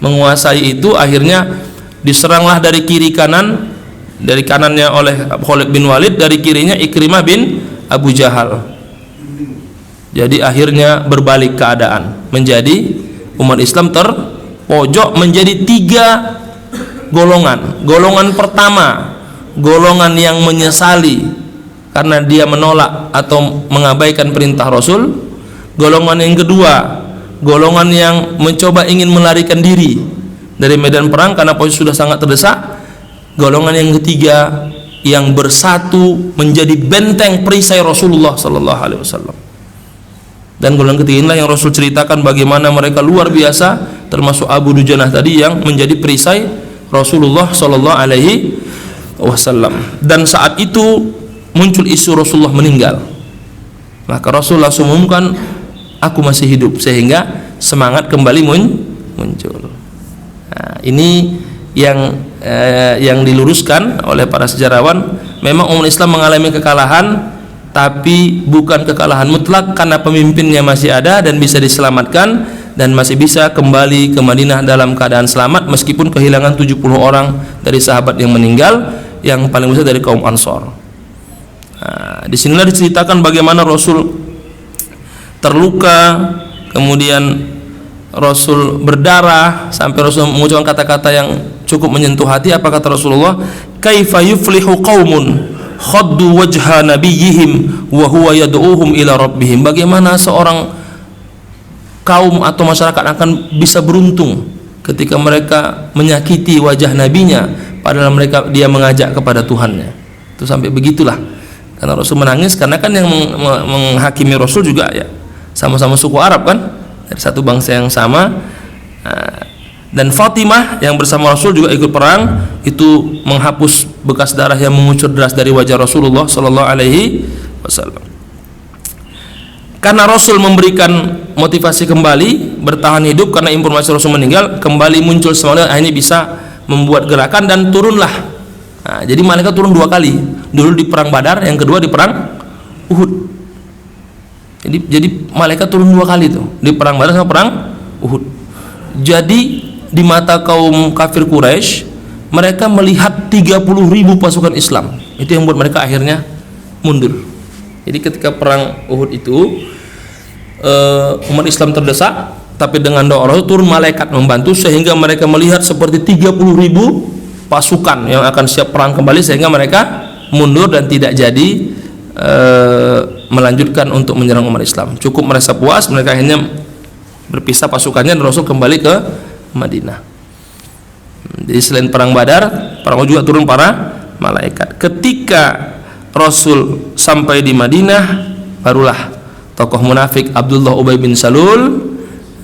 menguasai itu, akhirnya diseranglah dari kiri kanan, dari kanannya oleh Khalid bin Walid, dari kirinya Ikrimah bin Abu Jahal. Jadi akhirnya berbalik keadaan, menjadi umat Islam terpojok menjadi 3 golongan. Golongan pertama, golongan yang menyesali karena dia menolak atau mengabaikan perintah Rasul. Golongan yang kedua, golongan yang mencoba ingin melarikan diri dari medan perang karena posisi sudah sangat terdesak. Golongan yang ketiga yang bersatu menjadi benteng perisai Rasulullah Sallallahu Alaihi Wasallam. Dan golongan ketiga inilah yang Rasul ceritakan bagaimana mereka luar biasa, termasuk Abu Dujanah tadi yang menjadi perisai Rasulullah Sallallahu Alaihi Wasallam. Dan saat itu muncul isu Rasulullah meninggal. Maka Rasul langsung umumkan, aku masih hidup, sehingga semangat kembali muncul. Nah, ini yang diluruskan oleh para sejarawan. Memang umat Islam mengalami kekalahan, tapi bukan kekalahan mutlak, karena pemimpinnya masih ada dan bisa diselamatkan, dan masih bisa kembali ke Madinah dalam keadaan selamat meskipun kehilangan 70 orang dari sahabat yang meninggal, yang paling besar dari kaum Ansor. Nah, disinilah diceritakan bagaimana Rasul terluka, kemudian Rasul berdarah sampai Rasul mengucapkan kata-kata yang cukup menyentuh hati. Apa kata Rasulullah? Kaifa yuflihu qaumun khaddu wajha nabiyihim wa huwa yad'uuhum ila rabbihim. Bagaimana seorang kaum atau masyarakat akan bisa beruntung ketika mereka menyakiti wajah nabinya padahal dia mengajak kepada Tuhannya. Itu sampai begitulah. Karena Rasul menangis karena kan yang menghakimi Rasul juga ya sama-sama suku Arab kan, dari satu bangsa yang sama. Dan Fatimah yang bersama Rasul juga ikut perang, itu menghapus bekas darah yang mengucur deras dari wajah Rasulullah Sallallahu Alaihi Wasallam. Karena Rasul memberikan motivasi kembali bertahan hidup, karena informasi Rasul meninggal kembali muncul semangat, akhirnya bisa membuat gerakan dan turunlah. Nah, jadi malaikat turun 2 kali, dulu di perang Badar, yang kedua di perang Uhud. Jadi malaikat turun 2 kali tuh, di perang Badar sama perang Uhud. Jadi di mata kaum kafir Quraisy, mereka melihat 30.000 pasukan Islam. Itu yang membuat mereka akhirnya mundur. Jadi ketika perang Uhud itu umat Islam terdesak, tapi dengan doa Rasul turun malaikat membantu, sehingga mereka melihat seperti 30.000 pasukan yang akan siap perang kembali, sehingga mereka mundur dan tidak jadi melanjutkan untuk menyerang umat Islam. Cukup merasa puas, mereka akhirnya berpisah pasukannya dan Rasul kembali ke Madinah. Jadi selain perang Badar, perang Uhud juga turun para malaikat. Ketika Rasul sampai di Madinah, barulah tokoh munafik Abdullah Ubay bin Salul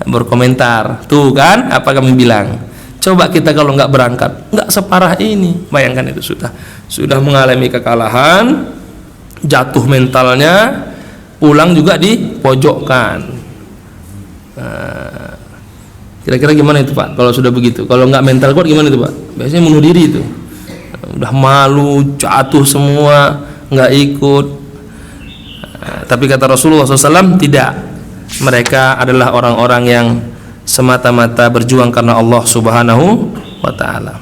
berkomentar, tuh kan apa kami bilang, coba kita kalau nggak berangkat nggak separah ini. Bayangkan itu sudah mengalami kekalahan, jatuh mentalnya, pulang juga dipojokkan. Kira-kira gimana itu Pak kalau sudah begitu? Kalau nggak mental kuat gimana itu Pak? Biasanya bunuh diri itu, udah malu, jatuh semua, nggak ikut. Tapi kata Rasulullah SAW tidak. mereka adalah orang-orang yang semata-mata berjuang karena Allah Subhanahu wa taala.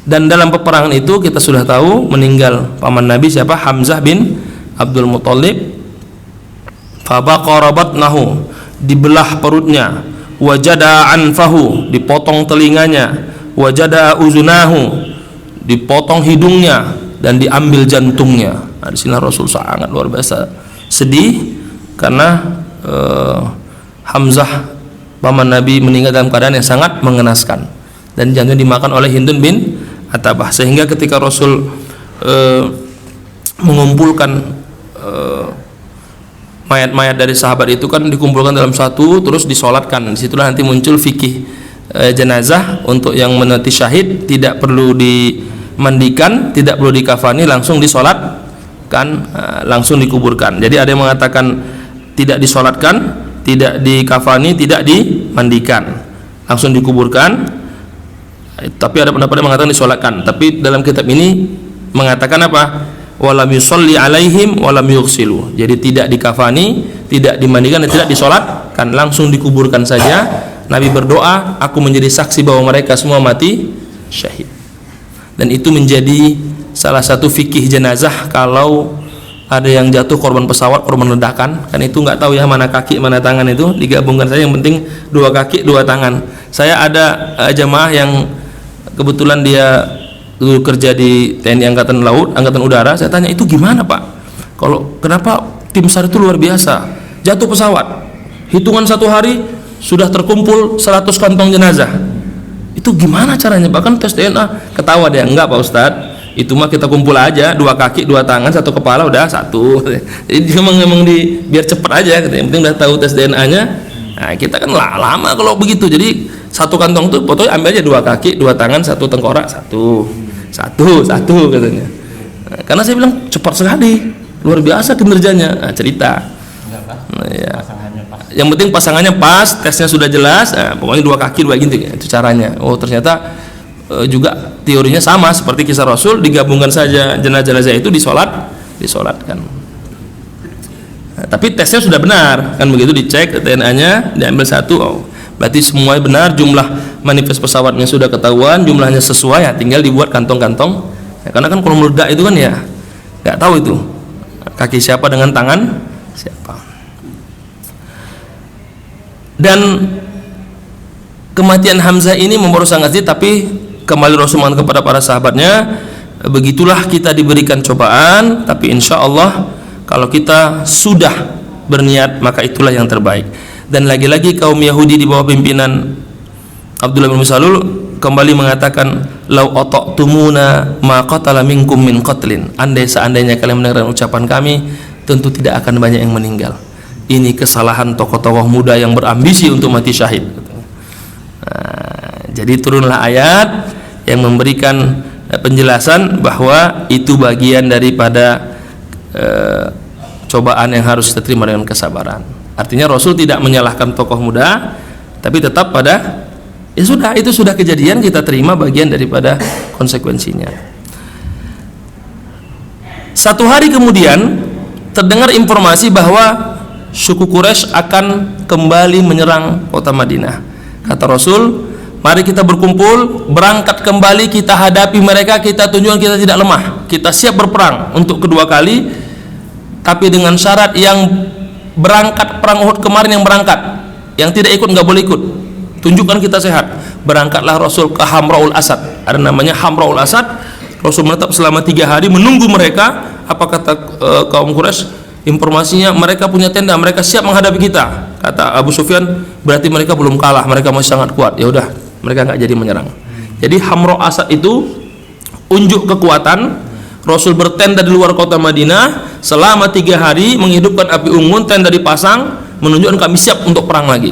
Dan dalam peperangan itu kita sudah tahu meninggal paman Nabi siapa? Hamzah bin Abdul Muthalib. Fabaqarabatnahu, dibelah perutnya, wajada anfahu, dipotong telinganya, wajada uzunahu, dipotong hidungnya, dan diambil jantungnya. Nah, di sini Rasul sangat luar biasa sedih karena Hamzah paman Nabi meninggal dalam keadaan yang sangat mengenaskan, dan jantungnya dimakan oleh Hindun bin Atabah. Sehingga ketika Rasul mengumpulkan mayat-mayat dari sahabat itu kan dikumpulkan dalam satu, terus disolatkan. Disitulah nanti muncul fikih jenazah. Untuk yang meniti syahid tidak perlu dimandikan, tidak perlu dikafani, langsung disolatkan, langsung dikuburkan. Jadi ada yang mengatakan tidak disolatkan, tidak dikafani, tidak dimandikan, langsung dikuburkan. Tapi ada pendapat yang mengatakan disolatkan. Tapi dalam kitab ini mengatakan apa? Walam yusolli alaihim walam yughsilu. Jadi tidak dikafani, tidak dimandikan, dan tidak disolatkan, langsung dikuburkan saja. Nabi berdoa, aku menjadi saksi bahwa mereka semua mati syahid. Dan itu menjadi salah satu fikih jenazah. Kalau ada yang jatuh korban pesawat, korban ledakan, kan itu nggak tahu ya mana kaki mana tangan, itu digabungkan saja, yang penting dua kaki dua tangan. Saya ada jamaah yang kebetulan dia dulu kerja di TNI Angkatan Laut, Angkatan Udara. Saya tanya, itu gimana Pak? Kenapa tim SAR itu luar biasa? Jatuh pesawat, hitungan 1 hari sudah terkumpul 100 kantong jenazah. Itu gimana caranya? Bahkan tes DNA. Ketawa dia, enggak Pak Ustadz, itu mah kita kumpul aja, 2 kaki 2 tangan 1 kepala udah 1. Jadi memang biar cepat aja, yang penting udah tahu tes DNA-nya. Nah, kita kan lama kalau begitu. Jadi 1 kantong tuh fotonya ambil aja 2 kaki 2 tangan 1 tengkorak 1 katanya. Nah, karena saya bilang cepat sekali, luar biasa kinerjanya. Nah, cerita. Nah, ya. Yang penting pasangannya pas, tesnya sudah jelas. Nah, pokoknya 2 kaki 2 gini, itu caranya. Oh ternyata juga teorinya sama seperti kisah Rasul, digabungkan saja jenazah-jenazah itu disolatkan. Nah, tapi tesnya sudah benar, kan begitu, dicek DNA-nya, diambil 1. Oh, berarti semuanya benar, jumlah manifest pesawatnya sudah ketahuan, jumlahnya sesuai, ya tinggal dibuat kantong-kantong. Ya, karena kan kalau meledak itu kan ya nggak tahu itu kaki siapa dengan tangan siapa. Dan kematian Hamzah ini membawa sangat sedih, tapi kembali Rasulullah kepada para sahabatnya, begitulah kita diberikan cobaan, tapi insya Allah kalau kita sudah berniat maka itulah yang terbaik. Dan lagi-lagi kaum Yahudi di bawah pimpinan Abdullah bin Salul kembali mengatakan, lau ata'tumuna ma qatala minkum min qatlin. Andai seandainya kalian mendengarkan ucapan kami, tentu tidak akan banyak yang meninggal. Ini kesalahan tokoh-tokoh muda yang berambisi untuk mati syahid. Nah, jadi turunlah ayat yang memberikan penjelasan bahwa itu bagian daripada cobaan yang harus kita terima dengan kesabaran. Artinya Rasul tidak menyalahkan tokoh muda, tapi tetap pada ya sudah, itu sudah kejadian, kita terima bagian daripada konsekuensinya. 1 hari kemudian terdengar informasi bahwa suku Quraisy akan kembali menyerang kota Madinah. Kata Rasul, mari kita berkumpul, berangkat kembali, kita hadapi mereka, kita tunjukkan kita tidak lemah, kita siap berperang untuk kedua kali, tapi dengan syarat yang berangkat perang Uhud kemarin, yang tidak ikut nggak boleh ikut, tunjukkan kita sehat. Berangkatlah Rasul ke Hamraul Asad, ada namanya Hamraul Asad. Rasul menetap selama 3 hari menunggu mereka. Apa kata kaum Quraisy? Informasinya mereka punya tenda, mereka siap menghadapi kita. Kata Abu Sufyan, berarti mereka belum kalah, mereka masih sangat kuat. Ya udah, mereka nggak jadi menyerang. Jadi Hamraul Asad itu unjuk kekuatan. Rasul bertenda di luar kota Madinah selama 3 hari, menghidupkan api unggun, tenda dipasang, menunjukkan kami siap untuk perang lagi.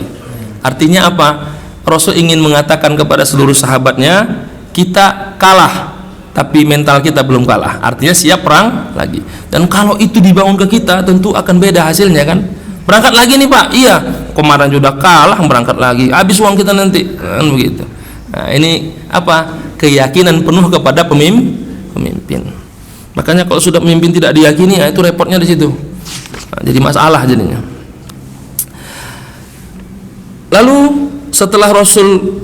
Artinya apa? Rasul ingin mengatakan kepada seluruh sahabatnya, kita kalah, tapi mental kita belum kalah. Artinya siap perang lagi. Dan kalau itu dibangun ke kita, tentu akan beda hasilnya kan. Berangkat lagi nih Pak, iya, kemarin sudah kalah, berangkat lagi, habis uang kita nanti, kan begitu. Nah, ini apa? Keyakinan penuh kepada pemimpin. Makanya kalau sudah pemimpin tidak diyakini, ya itu repotnya di situ. Nah, jadi masalah jadinya. Lalu setelah Rasul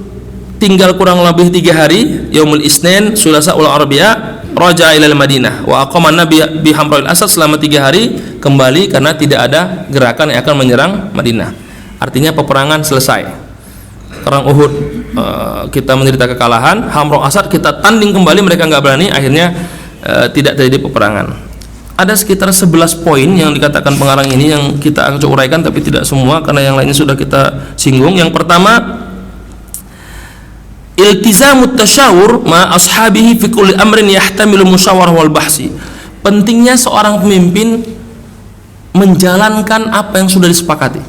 tinggal kurang lebih 3 hari, Yaumul Isnin, Sulasa wal Arbi'a, raja ila Madinah wa aqama Nabi bi Hamra'il Asad, selama 3 hari kembali karena tidak ada gerakan yang akan menyerang Madinah. Artinya peperangan selesai. Perang Uhud kita menderita kekalahan, Hamra'il Asad kita tanding kembali, mereka nggak berani, akhirnya tidak terjadi peperangan. Ada sekitar 11 poin yang dikatakan pengarang ini yang kita akan uraikan, tapi tidak semua karena yang lainnya sudah kita singgung. Yang pertama, iltizamut tasyawur ma ashabihi fi kulli amrin yahtamilu musyawarah wal bahsi. Pentingnya seorang pemimpin menjalankan apa yang sudah disepakati.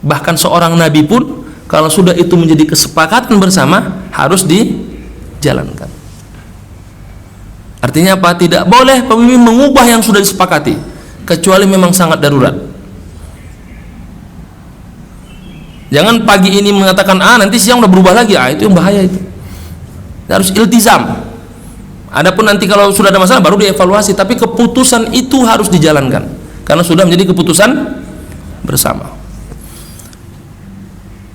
Bahkan seorang nabi pun kalau sudah itu menjadi kesepakatan bersama harus dijalankan. Artinya apa? Tidak boleh pemimpin mengubah yang sudah disepakati kecuali memang sangat darurat. Jangan pagi ini mengatakan nanti siang udah berubah lagi, itu yang bahaya itu. Harus iltizam. Adapun nanti kalau sudah ada masalah baru dievaluasi, tapi keputusan itu harus dijalankan karena sudah menjadi keputusan bersama.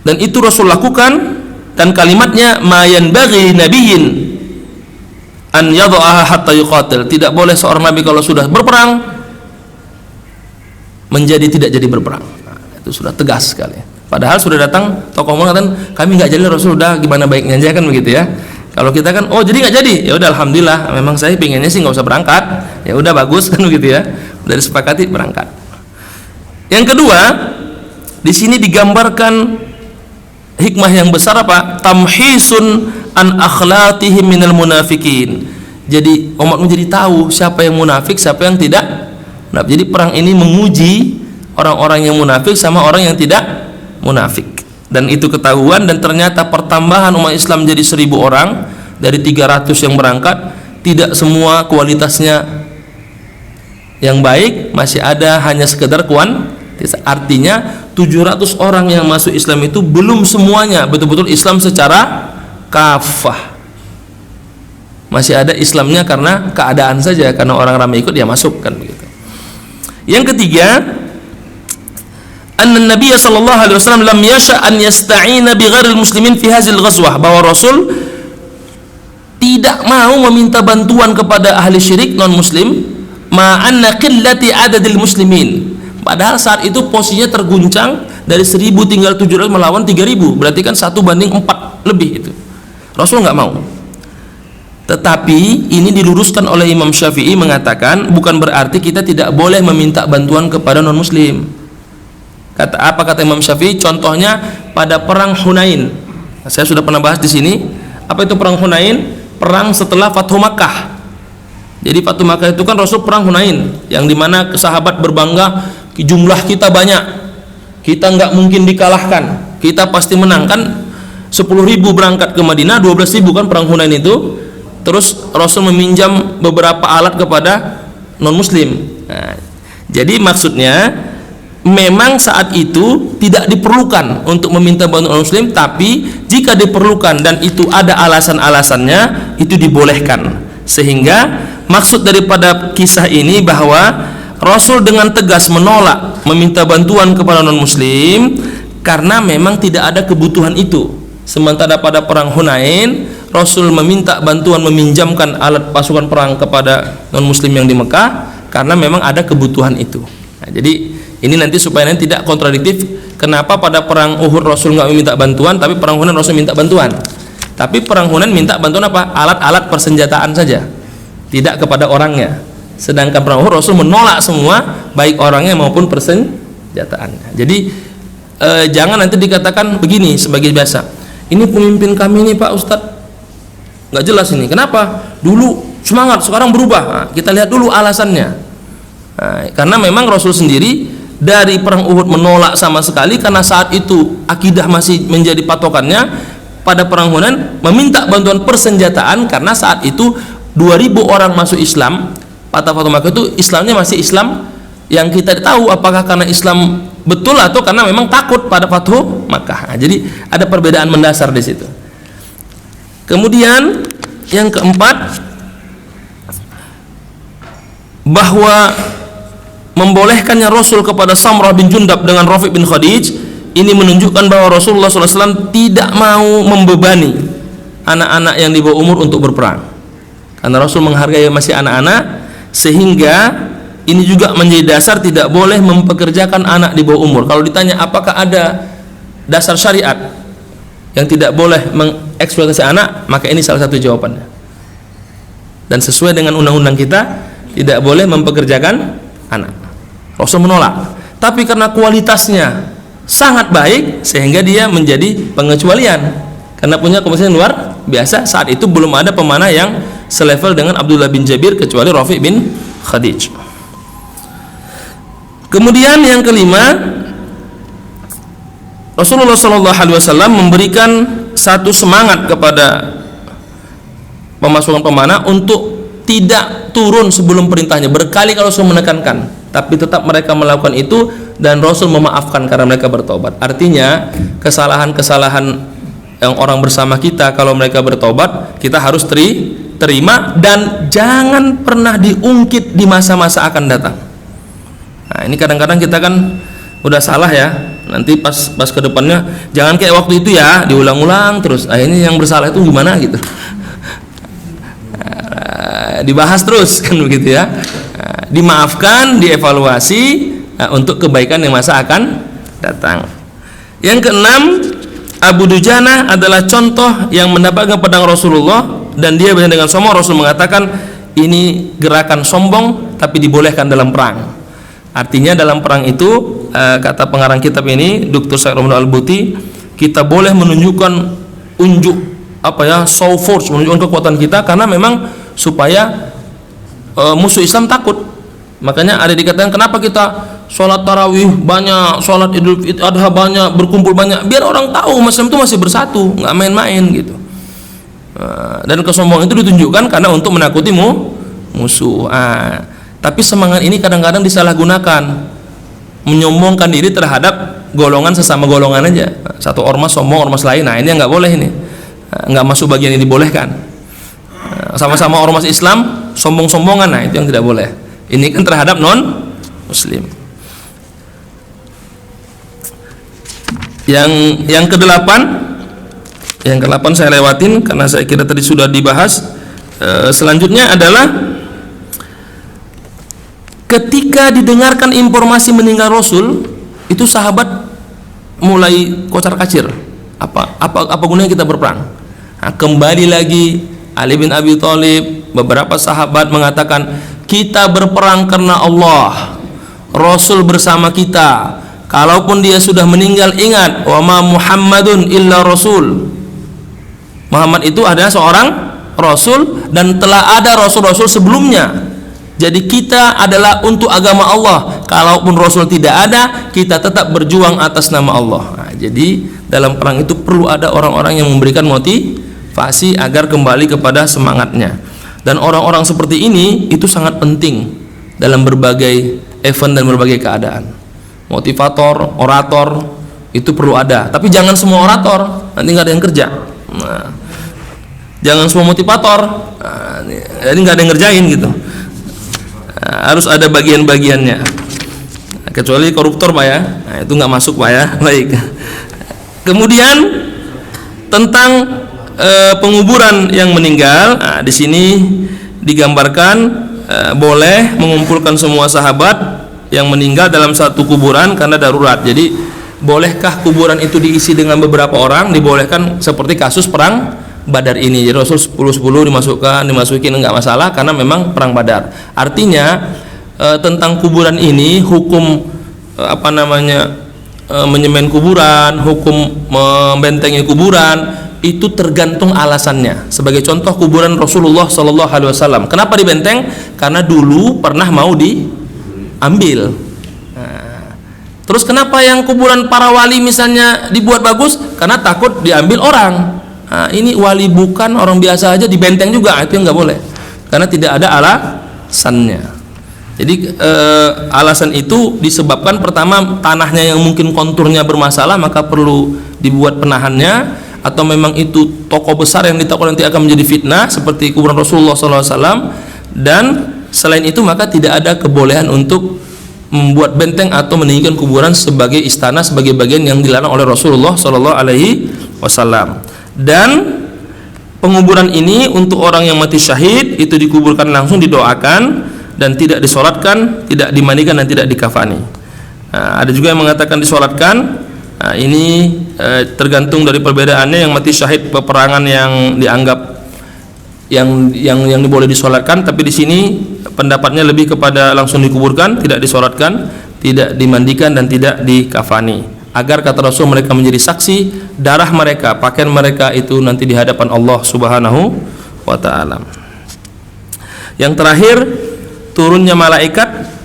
Dan itu Rasul lakukan, dan kalimatnya ma yanbaghi nabiyyin an yadha'aha hatta yuqatil. Tidak boleh seorang nabi kalau sudah berperang menjadi tidak jadi berperang. Itu sudah tegas sekali. Padahal sudah datang tokoh mengatakan kami nggak jadi, Rasul udah gimana baiknya aja, kan begitu ya. Kalau kita kan jadi nggak jadi, ya udah alhamdulillah, memang saya pinginnya sih nggak usah berangkat, ya udah bagus kan begitu ya, udah disepakati berangkat. Yang kedua, di sini digambarkan hikmah yang besar apa? Tamhisun an akhlaqihim minal munafikin. Jadi umat menjadi tahu siapa yang munafik, siapa yang tidak. Nah, jadi perang ini menguji orang-orang yang munafik sama orang yang tidak munafik. Dan itu ketahuan, dan ternyata pertambahan umat Islam jadi 1000 orang dari 300 yang berangkat, tidak semua kualitasnya yang baik, masih ada hanya sekedar kuantitas. Artinya 700 orang yang masuk Islam itu belum semuanya betul-betul Islam secara kafah. Masih ada Islamnya karena keadaan saja, karena orang ramai ikut dia masuk, kan begitu. Yang ketiga, anna Nabi sallallahu alaihi wasallam lam yasha an yasta'ina bi ghairil muslimin fi hadhil ghazwah, bahwa Rasul tidak mau meminta bantuan kepada ahli syirik non muslim ma anna qillati adadil muslimin. Padahal saat itu posisinya terguncang, dari 1000 tinggal 700 melawan 3000, berarti kan 1:4 lebih itu. Rasul nggak mau. Tetapi ini diluruskan oleh Imam Syafi'i, mengatakan bukan berarti kita tidak boleh meminta bantuan kepada non muslim. Kata Imam Syafi'i? Contohnya pada perang Hunain. Saya sudah pernah bahas di sini. Apa itu perang Hunain? Perang setelah Fathu Makkah. Jadi Fathu Makkah itu kan Rasul perang Hunain, yang dimana sahabat berbangga, jumlah kita banyak, kita nggak mungkin dikalahkan, kita pasti menang. Kan 10.000 berangkat ke Madinah, 12.000 kan perang Hunain itu. Terus Rasul meminjam beberapa alat kepada non muslim. Nah, jadi maksudnya memang saat itu tidak diperlukan untuk meminta bantuan non muslim, tapi jika diperlukan dan itu ada alasan-alasannya, itu dibolehkan. Sehingga maksud daripada kisah ini bahwa Rasul dengan tegas menolak meminta bantuan kepada non muslim karena memang tidak ada kebutuhan itu. Sementara pada perang Hunain Rasul meminta bantuan, meminjamkan alat pasukan perang kepada non muslim yang di Mekah karena memang ada kebutuhan itu. Nah, jadi ini nanti supaya nanti tidak kontradiktif, kenapa pada perang Uhud Rasul nggak meminta bantuan, tapi perang Hunain Rasul minta bantuan. Tapi perang Hunain minta bantuan apa? Alat-alat persenjataan saja, tidak kepada orangnya. Sedangkan perang Uhud Rasul menolak semua, baik orangnya maupun persenjataannya. Jadi jangan nanti dikatakan begini sebagai biasa, ini pemimpin kami ini Pak Ustadz nggak jelas ini, kenapa dulu semangat sekarang berubah. Nah, kita lihat dulu alasannya. Nah, karena memang Rasul sendiri dari perang Uhud menolak sama sekali, karena saat itu akidah masih menjadi patokannya. Pada perang Hunain meminta bantuan persenjataan karena saat itu 2000 orang masuk Islam. Pada Fathu Makkah itu Islamnya masih Islam yang kita tahu apakah karena Islam betul atau karena memang takut pada Fathu Makkah. Nah, jadi ada perbedaan mendasar di situ. Kemudian yang keempat, bahwa membolehkannya Rasul kepada Samrah bin Jundab dengan Rafi' bin Khadij, ini menunjukkan bahwa Rasulullah SAW tidak mau membebani anak-anak yang di bawah umur untuk berperang, karena Rasul menghargai masih anak-anak, sehingga ini juga menjadi dasar tidak boleh mempekerjakan anak di bawah umur. Kalau ditanya apakah ada dasar syariat yang tidak boleh mengeksploitasi anak, maka ini salah satu jawabannya. Dan sesuai dengan undang-undang kita, tidak boleh mempekerjakan anak. Rasul menolak. Tapi karena kualitasnya sangat baik, sehingga dia menjadi pengecualian. Karena punya kompetensi luar biasa. Saat itu belum ada pemanah yang selevel dengan Abdullah bin Jabir kecuali Rafi' bin Khadij. Kemudian yang kelima, Rasulullah SAW memberikan satu semangat kepada pemasukan pemanah untuk tidak turun sebelum perintahnya. Berkali kalau Rasul menekankan, tapi tetap mereka melakukan itu, dan Rasul memaafkan karena mereka bertobat. Artinya kesalahan-kesalahan yang orang bersama kita, kalau mereka bertobat, kita harus terima dan jangan pernah diungkit di masa-masa akan datang. Nah, ini kadang-kadang kita kan udah salah ya, nanti pas ke depannya jangan kayak waktu itu ya, diulang-ulang terus. Nah, ini yang bersalah itu gimana gitu, dibahas terus kan begitu ya. Dimaafkan, dievaluasi untuk kebaikan yang masa akan datang. Yang keenam, Abu Dujana adalah contoh yang mendapatkan pedang Rasulullah, dan dia berani dengan sombong. Rasul mengatakan ini gerakan sombong tapi dibolehkan dalam perang. Artinya dalam perang itu, kata pengarang kitab ini, Dr. Syekh Rahman Al-Buti, kita boleh menunjukkan show force, menunjukkan kekuatan kita, karena memang supaya musuh Islam takut. Makanya ada dikatakan kenapa kita sholat tarawih banyak, sholat Idul Adha banyak, berkumpul banyak, biar orang tahu Muslim itu masih bersatu, nggak main-main gitu. Dan kesombongan itu ditunjukkan karena untuk menakuti musuh. Tapi semangat ini kadang-kadang disalahgunakan, menyombongkan diri terhadap golongan sesama golongan aja. Satu ormas sombong ormas lain, nah ini yang nggak boleh, ini nggak masuk bagian yang dibolehkan. Sama-sama ormas Islam sombong-sombongan, nah itu yang tidak boleh. Ini kan terhadap non Muslim. Yang kedelapan saya lewatin karena saya kira tadi sudah dibahas. Selanjutnya adalah ketika didengarkan informasi meninggal Rasul, itu sahabat mulai kocar-kacir. Apa gunanya kita berperang? Nah, kembali lagi Ali bin Abi Thalib, beberapa sahabat mengatakan kita berperang karena Allah, Rasul bersama kita. Kalaupun dia sudah meninggal, ingat, wa ma Muhammadun illa Rasul. Muhammad itu adalah seorang Rasul dan telah ada Rasul-Rasul sebelumnya. Jadi kita adalah untuk agama Allah. Kalaupun Rasul tidak ada, kita tetap berjuang atas nama Allah. Nah, jadi dalam perang itu perlu ada orang-orang yang memberikan motivasi agar kembali kepada semangatnya. Dan orang-orang seperti ini itu sangat penting dalam berbagai event dan berbagai keadaan. Motivator, orator itu perlu ada. Tapi jangan semua orator, nanti nggak ada yang kerja. Nah, jangan semua motivator, ini nggak ada yang ngerjain gitu. Harus ada bagian-bagiannya, kecuali koruptor Pak ya, nah, itu nggak masuk Pak ya. Baik. Kemudian tentang penguburan yang meninggal, nah, di sini digambarkan boleh mengumpulkan semua sahabat yang meninggal dalam satu kuburan karena darurat. Jadi bolehkah kuburan itu diisi dengan beberapa orang? Dibolehkan seperti kasus perang Badar ini. Jadi Rasul 10-10 dimasukin enggak masalah karena memang perang Badar. Artinya tentang kuburan ini hukum menyemen kuburan, hukum membentengi kuburan itu tergantung alasannya. Sebagai contoh kuburan Rasulullah SAW. Kenapa dibenteng? Karena dulu pernah mau diambil. Terus kenapa yang kuburan para wali misalnya dibuat bagus? Karena takut diambil orang. Nah, ini wali bukan orang biasa aja dibenteng juga, itu yang nggak boleh karena tidak ada alasannya. Jadi alasan itu disebabkan pertama tanahnya yang mungkin konturnya bermasalah, maka perlu dibuat penahannya, atau memang itu toko besar yang ditakut nanti akan menjadi fitnah seperti kuburan Rasulullah SAW. Dan selain itu maka tidak ada kebolehan untuk membuat benteng atau meninggikan kuburan sebagai istana, sebagai bagian yang dilarang oleh Rasulullah Shallallahu Alaihi Wasallam. Dan penguburan ini untuk orang yang mati syahid itu dikuburkan langsung, didoakan dan tidak disolatkan, tidak dimandikan dan tidak dikafani. Ada juga yang mengatakan disolatkan. Ini tergantung dari perbedaannya. Yang mati syahid peperangan yang dianggap yang boleh disolatkan, tapi di sini pendapatnya lebih kepada langsung dikuburkan, tidak disolatkan, tidak dimandikan dan tidak dikafani, agar kata Rasul mereka menjadi saksi darah mereka, pakaian mereka itu nanti di hadapan Allah Subhanahu wa taala. Yang terakhir, turunnya malaikat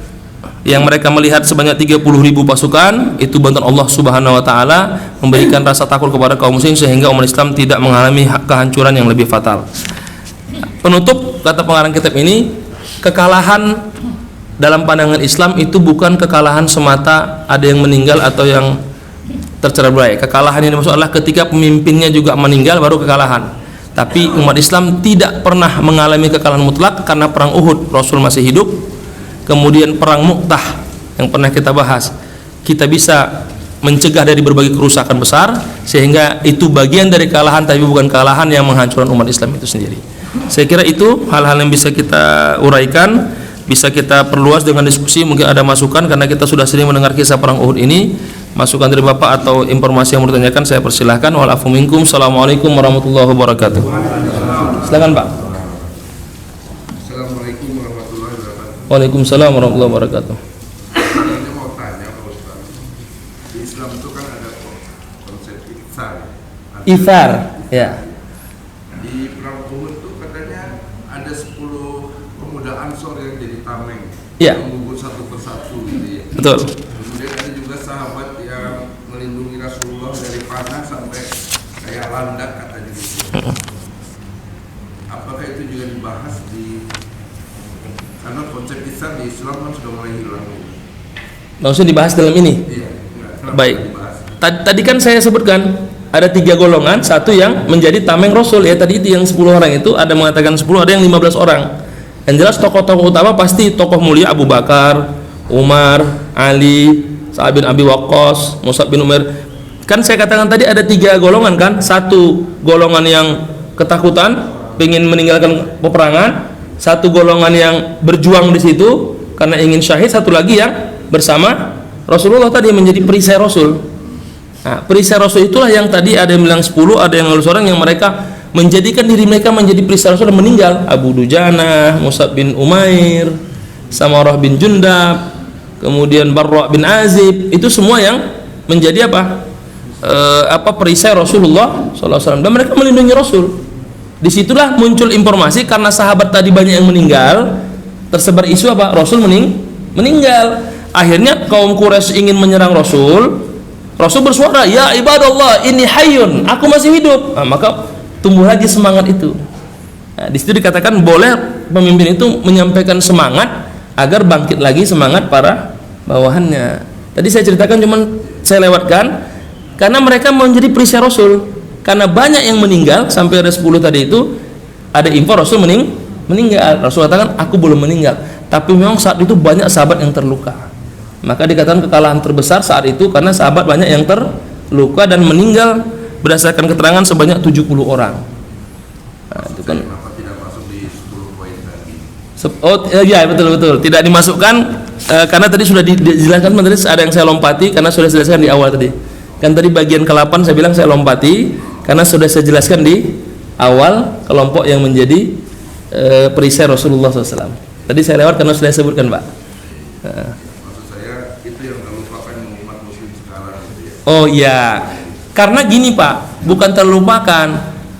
yang mereka melihat sebanyak 30.000 pasukan, itu bantuan Allah Subhanahu wa taala memberikan rasa takut kepada kaum muslimin sehingga umat Islam tidak mengalami kehancuran yang lebih fatal. Penutup kata pengarang kitab ini, kekalahan dalam pandangan Islam itu bukan kekalahan semata ada yang meninggal atau yang tercerai-berai. Kekalahan ini maksud adalah ketika pemimpinnya juga meninggal baru kekalahan. Tapi umat Islam tidak pernah mengalami kekalahan mutlak karena perang Uhud Rasul masih hidup. Kemudian perang Mu'tah yang pernah kita bahas, kita bisa mencegah dari berbagai kerusakan besar, sehingga itu bagian dari kekalahan tapi bukan kekalahan yang menghancurkan umat Islam itu sendiri. Saya kira itu hal-hal yang bisa kita uraikan, bisa kita perluas dengan diskusi. Mungkin ada masukan karena kita sudah sering mendengar kisah perang Uhud ini. Masukan dari Bapak atau informasi yang mau ditanyakan saya persilahkan. Wa'alaikum minkum. Assalamualaikum warahmatullahi wabarakatuh. Silakan Pak. Assalamualaikum warahmatullahi wabarakatuh. Waalaikumsalam warahmatullahi wabarakatuh. Saya mau tanya Pak Ustaz, di Islam itu kan ada konsep iftar. Iftar, ya. Di perang Uhud itu katanya ada 10 pemuda Ansor yang jadi tameng, Ya. menggugur satu persatu gitu ya. Betul. Kemudian ada juga sahabat yang melindungi Rasulullah dari panah sampai kayak landak katanya gitu. Apakah itu juga dibahas di, karena konsep iftar di Islam kan sudah mulai hilang. Nggak usah dibahas dalam ini. Iya, enggak. Baik. Dibahas. Tadi kan saya sebutkan ada 3 golongan, satu yang menjadi tameng Rasul ya, tadi itu yang 10 orang itu, ada mengatakan 10, ada yang 15 orang. Yang jelas tokoh-tokoh utama pasti tokoh mulia Abu Bakar, Umar, Ali, Sa'ad bin Abi Waqqas, Mus'ab bin Umair. Kan saya katakan tadi ada 3 golongan kan, satu golongan yang ketakutan, ingin meninggalkan peperangan, satu golongan yang berjuang di situ karena ingin syahid, satu lagi yang bersama Rasulullah tadi menjadi perisai Rasul. Nah, perisai Rasul itulah yang tadi ada yang bilang 10, ada yang 15 orang yang mereka menjadikan diri mereka menjadi perisai Rasul dan meninggal. Abu Dujana, Mus'ab bin Umair, Samarah bin Jundab, kemudian Barra bin Azib, itu semua yang menjadi perisai Rasulullah SAW, dan mereka melindungi Rasul. Disitulah muncul informasi karena sahabat tadi banyak yang meninggal, tersebar isu Rasul meninggal. Akhirnya kaum Quraisy ingin menyerang Rasul. Rasul bersuara, ya ibadallah, ini hayyun, aku masih hidup. Nah, maka tumbuh lagi semangat itu. Nah, di situ dikatakan boleh pemimpin itu menyampaikan semangat agar bangkit lagi semangat para bawahannya. Tadi saya ceritakan, cuman saya lewatkan karena mereka menjadi perisai Rasul. Karena banyak yang meninggal, sampai ada 10 tadi itu, ada info Rasul meninggal. Rasul katakan, aku belum meninggal, tapi memang saat itu banyak sahabat yang terluka. Maka dikatakan kekalahan terbesar saat itu karena sahabat banyak yang terluka dan meninggal berdasarkan keterangan sebanyak 70 orang. Nah, itu kan. Kenapa tidak masuk di 10 poin tadi? Ya betul, tidak dimasukkan karena tadi sudah dijelaskan. Tadi ada yang saya lompati karena sudah dijelaskan di awal tadi. Kan tadi bagian ke-8 saya bilang saya lompati karena sudah saya jelaskan di awal kelompok yang menjadi perisai Rasulullah SAW. Tadi saya lewat karena sudah saya sebutkan, Pak. Maksud saya itu yang terlupakan umat muslim sekarang gitu ya. Oh iya, karena gini Pak, bukan terlupakan,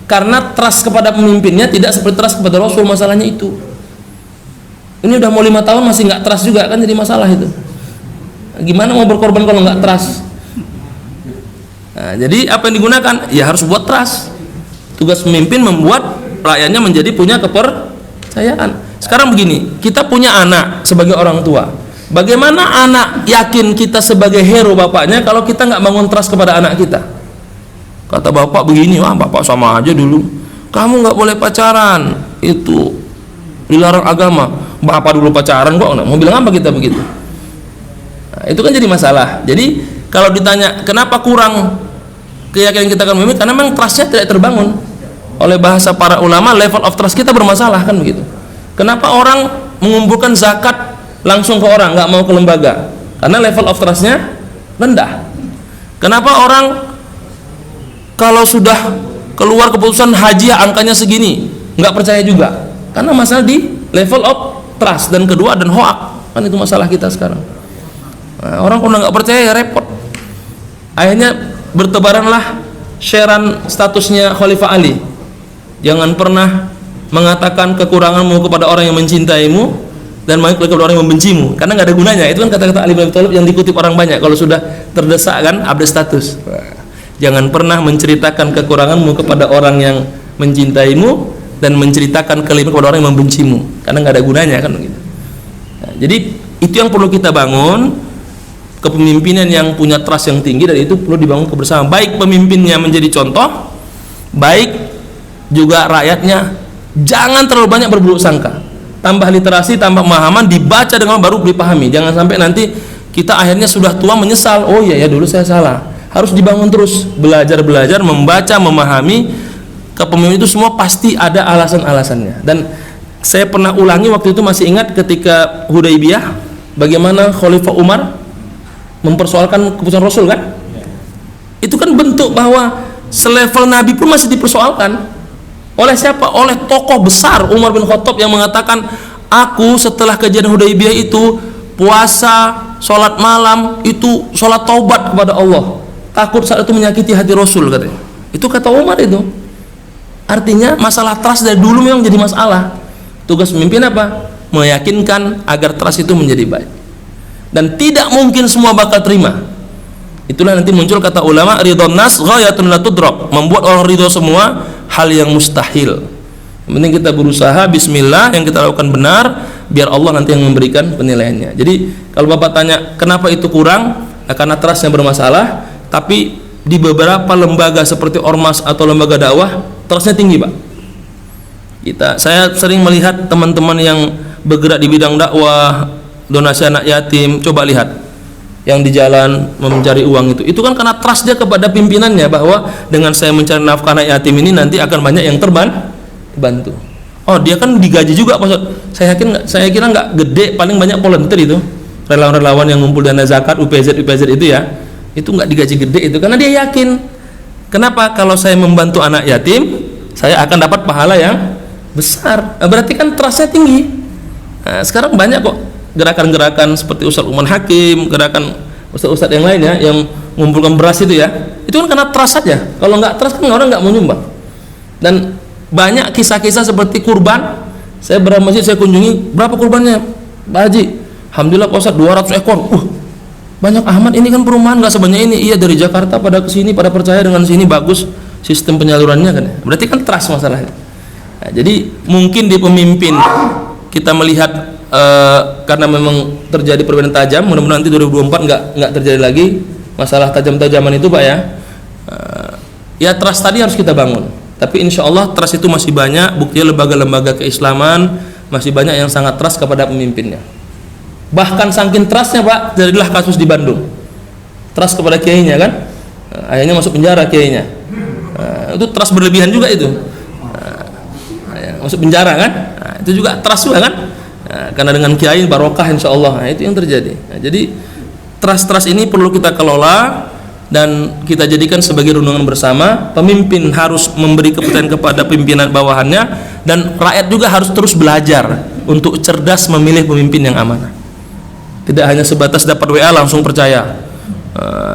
karena trust kepada pemimpinnya tidak seperti trust kepada Rasul. Masalahnya itu. Ini udah mau 5 tahun masih nggak trust juga, kan jadi masalah itu. Gimana mau berkorban kalau nggak trust? Nah, jadi apa yang digunakan? Ya harus buat trust. Tugas pemimpin membuat rakyatnya menjadi punya kepercayaan. Sekarang begini, kita punya anak sebagai orang tua. Bagaimana anak yakin kita sebagai hero bapaknya kalau kita nggak bangun trust kepada anak kita? Kata bapak begini, wah bapak sama aja dulu. Kamu nggak boleh pacaran, itu dilarang agama. Bapak dulu pacaran kok, mau bilang apa kita begitu? Nah, itu kan jadi masalah. Jadi kalau ditanya kenapa kurang keyakinan kita akan memimpin, karena memang trustnya tidak terbangun. Oleh bahasa para ulama, level of trust kita bermasalah, kan begitu. Kenapa orang mengumpulkan zakat langsung ke orang, nggak mau ke lembaga? Karena level of trustnya rendah. Kenapa orang kalau sudah keluar keputusan haji angkanya segini nggak percaya juga? Karena masalah di level of trust. Dan kedua, dan hoak, kan itu masalah kita sekarang. Nah, orang kalau nggak percaya ya repot. Akhirnya bertebaranlah sharean statusnya Khalifah Ali. Jangan pernah mengatakan kekuranganmu kepada orang yang mencintaimu dan kepada orang yang membencimu, karena nggak ada gunanya. Itu kan kata-kata Ali bin Abi Thalib yang dikutip orang banyak kalau sudah terdesak, kan, update status. Jangan pernah menceritakan kekuranganmu kepada orang yang mencintaimu dan menceritakan kelebihan kepada orang yang membencimu, karena nggak ada gunanya, kan begitu. Nah, jadi itu yang perlu kita bangun, kepemimpinan yang punya trust yang tinggi, dan itu perlu dibangun kebersamaan. Baik pemimpinnya menjadi contoh, baik juga rakyatnya jangan terlalu banyak berburuk sangka. Tambah literasi, tambah pemahaman, dibaca dengan baru dipahami. Jangan sampai nanti kita akhirnya sudah tua menyesal. Oh iya ya, dulu saya salah. Harus dibangun terus, belajar, membaca, memahami. Kepemimpinan itu semua pasti ada alasan-alasannya. Dan saya pernah ulangi waktu itu, masih ingat ketika Hudaybiyah, bagaimana Khalifah Umar mempersoalkan keputusan Rasul, kan? Itu kan bentuk bahwa selevel Nabi pun masih dipersoalkan. Oleh siapa? Oleh tokoh besar Umar bin Khattab yang mengatakan, aku setelah kejadian Hudaybiyah itu puasa, sholat malam, itu sholat taubat kepada Allah, takut saat itu menyakiti hati Rasul, katanya. Itu kata Umar itu. Artinya masalah trust dari dulu memang jadi masalah. Tugas pemimpin apa? Meyakinkan agar trust itu menjadi baik. Dan tidak mungkin semua bakal terima. Itulah nanti muncul kata ulama, ridhon nas ghayatun la tudrak, membuat orang ridho semua hal yang mustahil. Yang penting kita berusaha, bismillah, yang kita lakukan benar, biar Allah nanti yang memberikan penilaiannya. Jadi kalau Bapak tanya kenapa itu kurang, nah, karena trustnya bermasalah. Tapi di beberapa lembaga seperti ormas atau lembaga dakwah, trustnya tinggi, Pak. Saya sering melihat teman-teman yang bergerak di bidang dakwah, donasi anak yatim, coba lihat yang di jalan mencari uang itu kan karena trust dia kepada pimpinannya, bahwa dengan saya mencari nafkah anak yatim ini nanti akan banyak yang terbantu. Oh, dia kan digaji juga, Pak. Saya kira nggak gede, paling banyak volunteer itu, relawan-relawan yang ngumpul dana zakat, UPZ itu ya, itu nggak digaji gede itu, karena dia yakin. Kenapa? Kalau saya membantu anak yatim, saya akan dapat pahala yang besar. Berarti kan trustnya tinggi. Nah, sekarang banyak kok gerakan-gerakan seperti Ustadz Uman Hakim, gerakan ustadz-ustadz yang lainnya yang mengumpulkan beras itu ya, itu kan karena trust saja. Kalau nggak trust kan orang nggak mau nyumbang. Dan banyak kisah-kisah seperti kurban. Saya berapa masjid saya kunjungi, berapa kurbannya Pak Haji? Alhamdulillah Pak Ustadz 200 ekor. Banyak amat, ini kan perumahan nggak sebanyak ini. Iya, dari Jakarta pada kesini, pada percaya dengan sini, bagus sistem penyalurannya, kan. Berarti kan trust masalahnya. Nah, jadi mungkin di pemimpin kita melihat karena memang terjadi perbedaan tajam. Mudah-mudahan nanti 2024 nggak terjadi lagi masalah tajam-tajaman itu, Pak ya. Ya trust tadi harus kita bangun. Tapi insya Allah trust itu masih banyak. Buktinya lembaga-lembaga keislaman masih banyak yang sangat trust kepada pemimpinnya. Bahkan saking trustnya, Pak, jadilah kasus di Bandung. Trust kepada kiainya, kan. Akhirnya masuk penjara kiainya. Itu trust berlebihan juga itu. Masuk penjara, kan. Itu juga trust juga, kan. Karena dengan kiai barokah insya Allah. Nah, itu yang terjadi. Nah, jadi trust ini perlu kita kelola dan kita jadikan sebagai renungan bersama. Pemimpin harus memberi kepercayaan kepada pimpinan bawahannya, dan rakyat juga harus terus belajar untuk cerdas memilih pemimpin yang amanah. Tidak hanya sebatas dapat WA langsung percaya,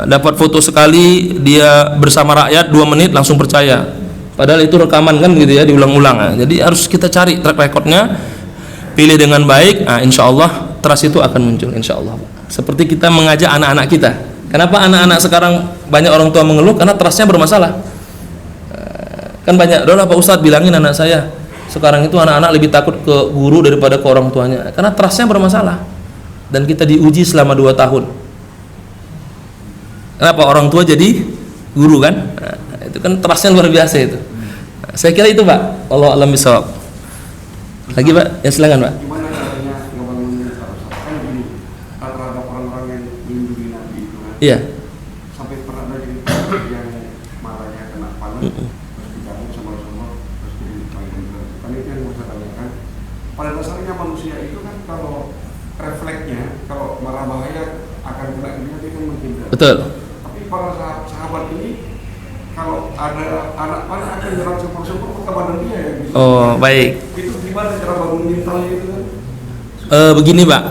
dapat foto sekali dia bersama rakyat 2 menit langsung percaya, padahal itu rekaman, kan gitu ya, diulang-ulang. Jadi harus kita cari track recordnya, pilih dengan baik. Insya Allah trust itu akan muncul, insya Allah. Seperti kita mengajak anak-anak kita. Kenapa anak-anak sekarang banyak orang tua mengeluh? Karena trustnya bermasalah. Kan banyak, udahlah Pak Ustadz bilangin anak saya, sekarang itu anak-anak lebih takut ke guru daripada ke orang tuanya, karena trustnya bermasalah. Dan kita diuji selama 2 tahun. Kenapa orang tua jadi guru, kan? Itu kan trustnya luar biasa itu. Saya kira itu, Pak. Allah alam bisawab. Lagi, Pak? Ya silakan, Pak. Gimana caranya ngebangun terhadap orang-orang yang Iya. Sampai pernah ada jadi yang marahnya kena panah, terus dicabut sama Rasulullah, terus dipanggil. Kan itu yang saya tanyakan. Pada dasarnya manusia itu kan kalau refleksnya, kalau marah bahaya akan kena dia kan menghindar. Betul. Tapi para sahabat ini kalau ada anak panah akan nyerang syukur-syukur ke badan dia ya. Gitu. Oh, baik. Itu gimana cara bangun mentalnya itu kan? Begini Pak,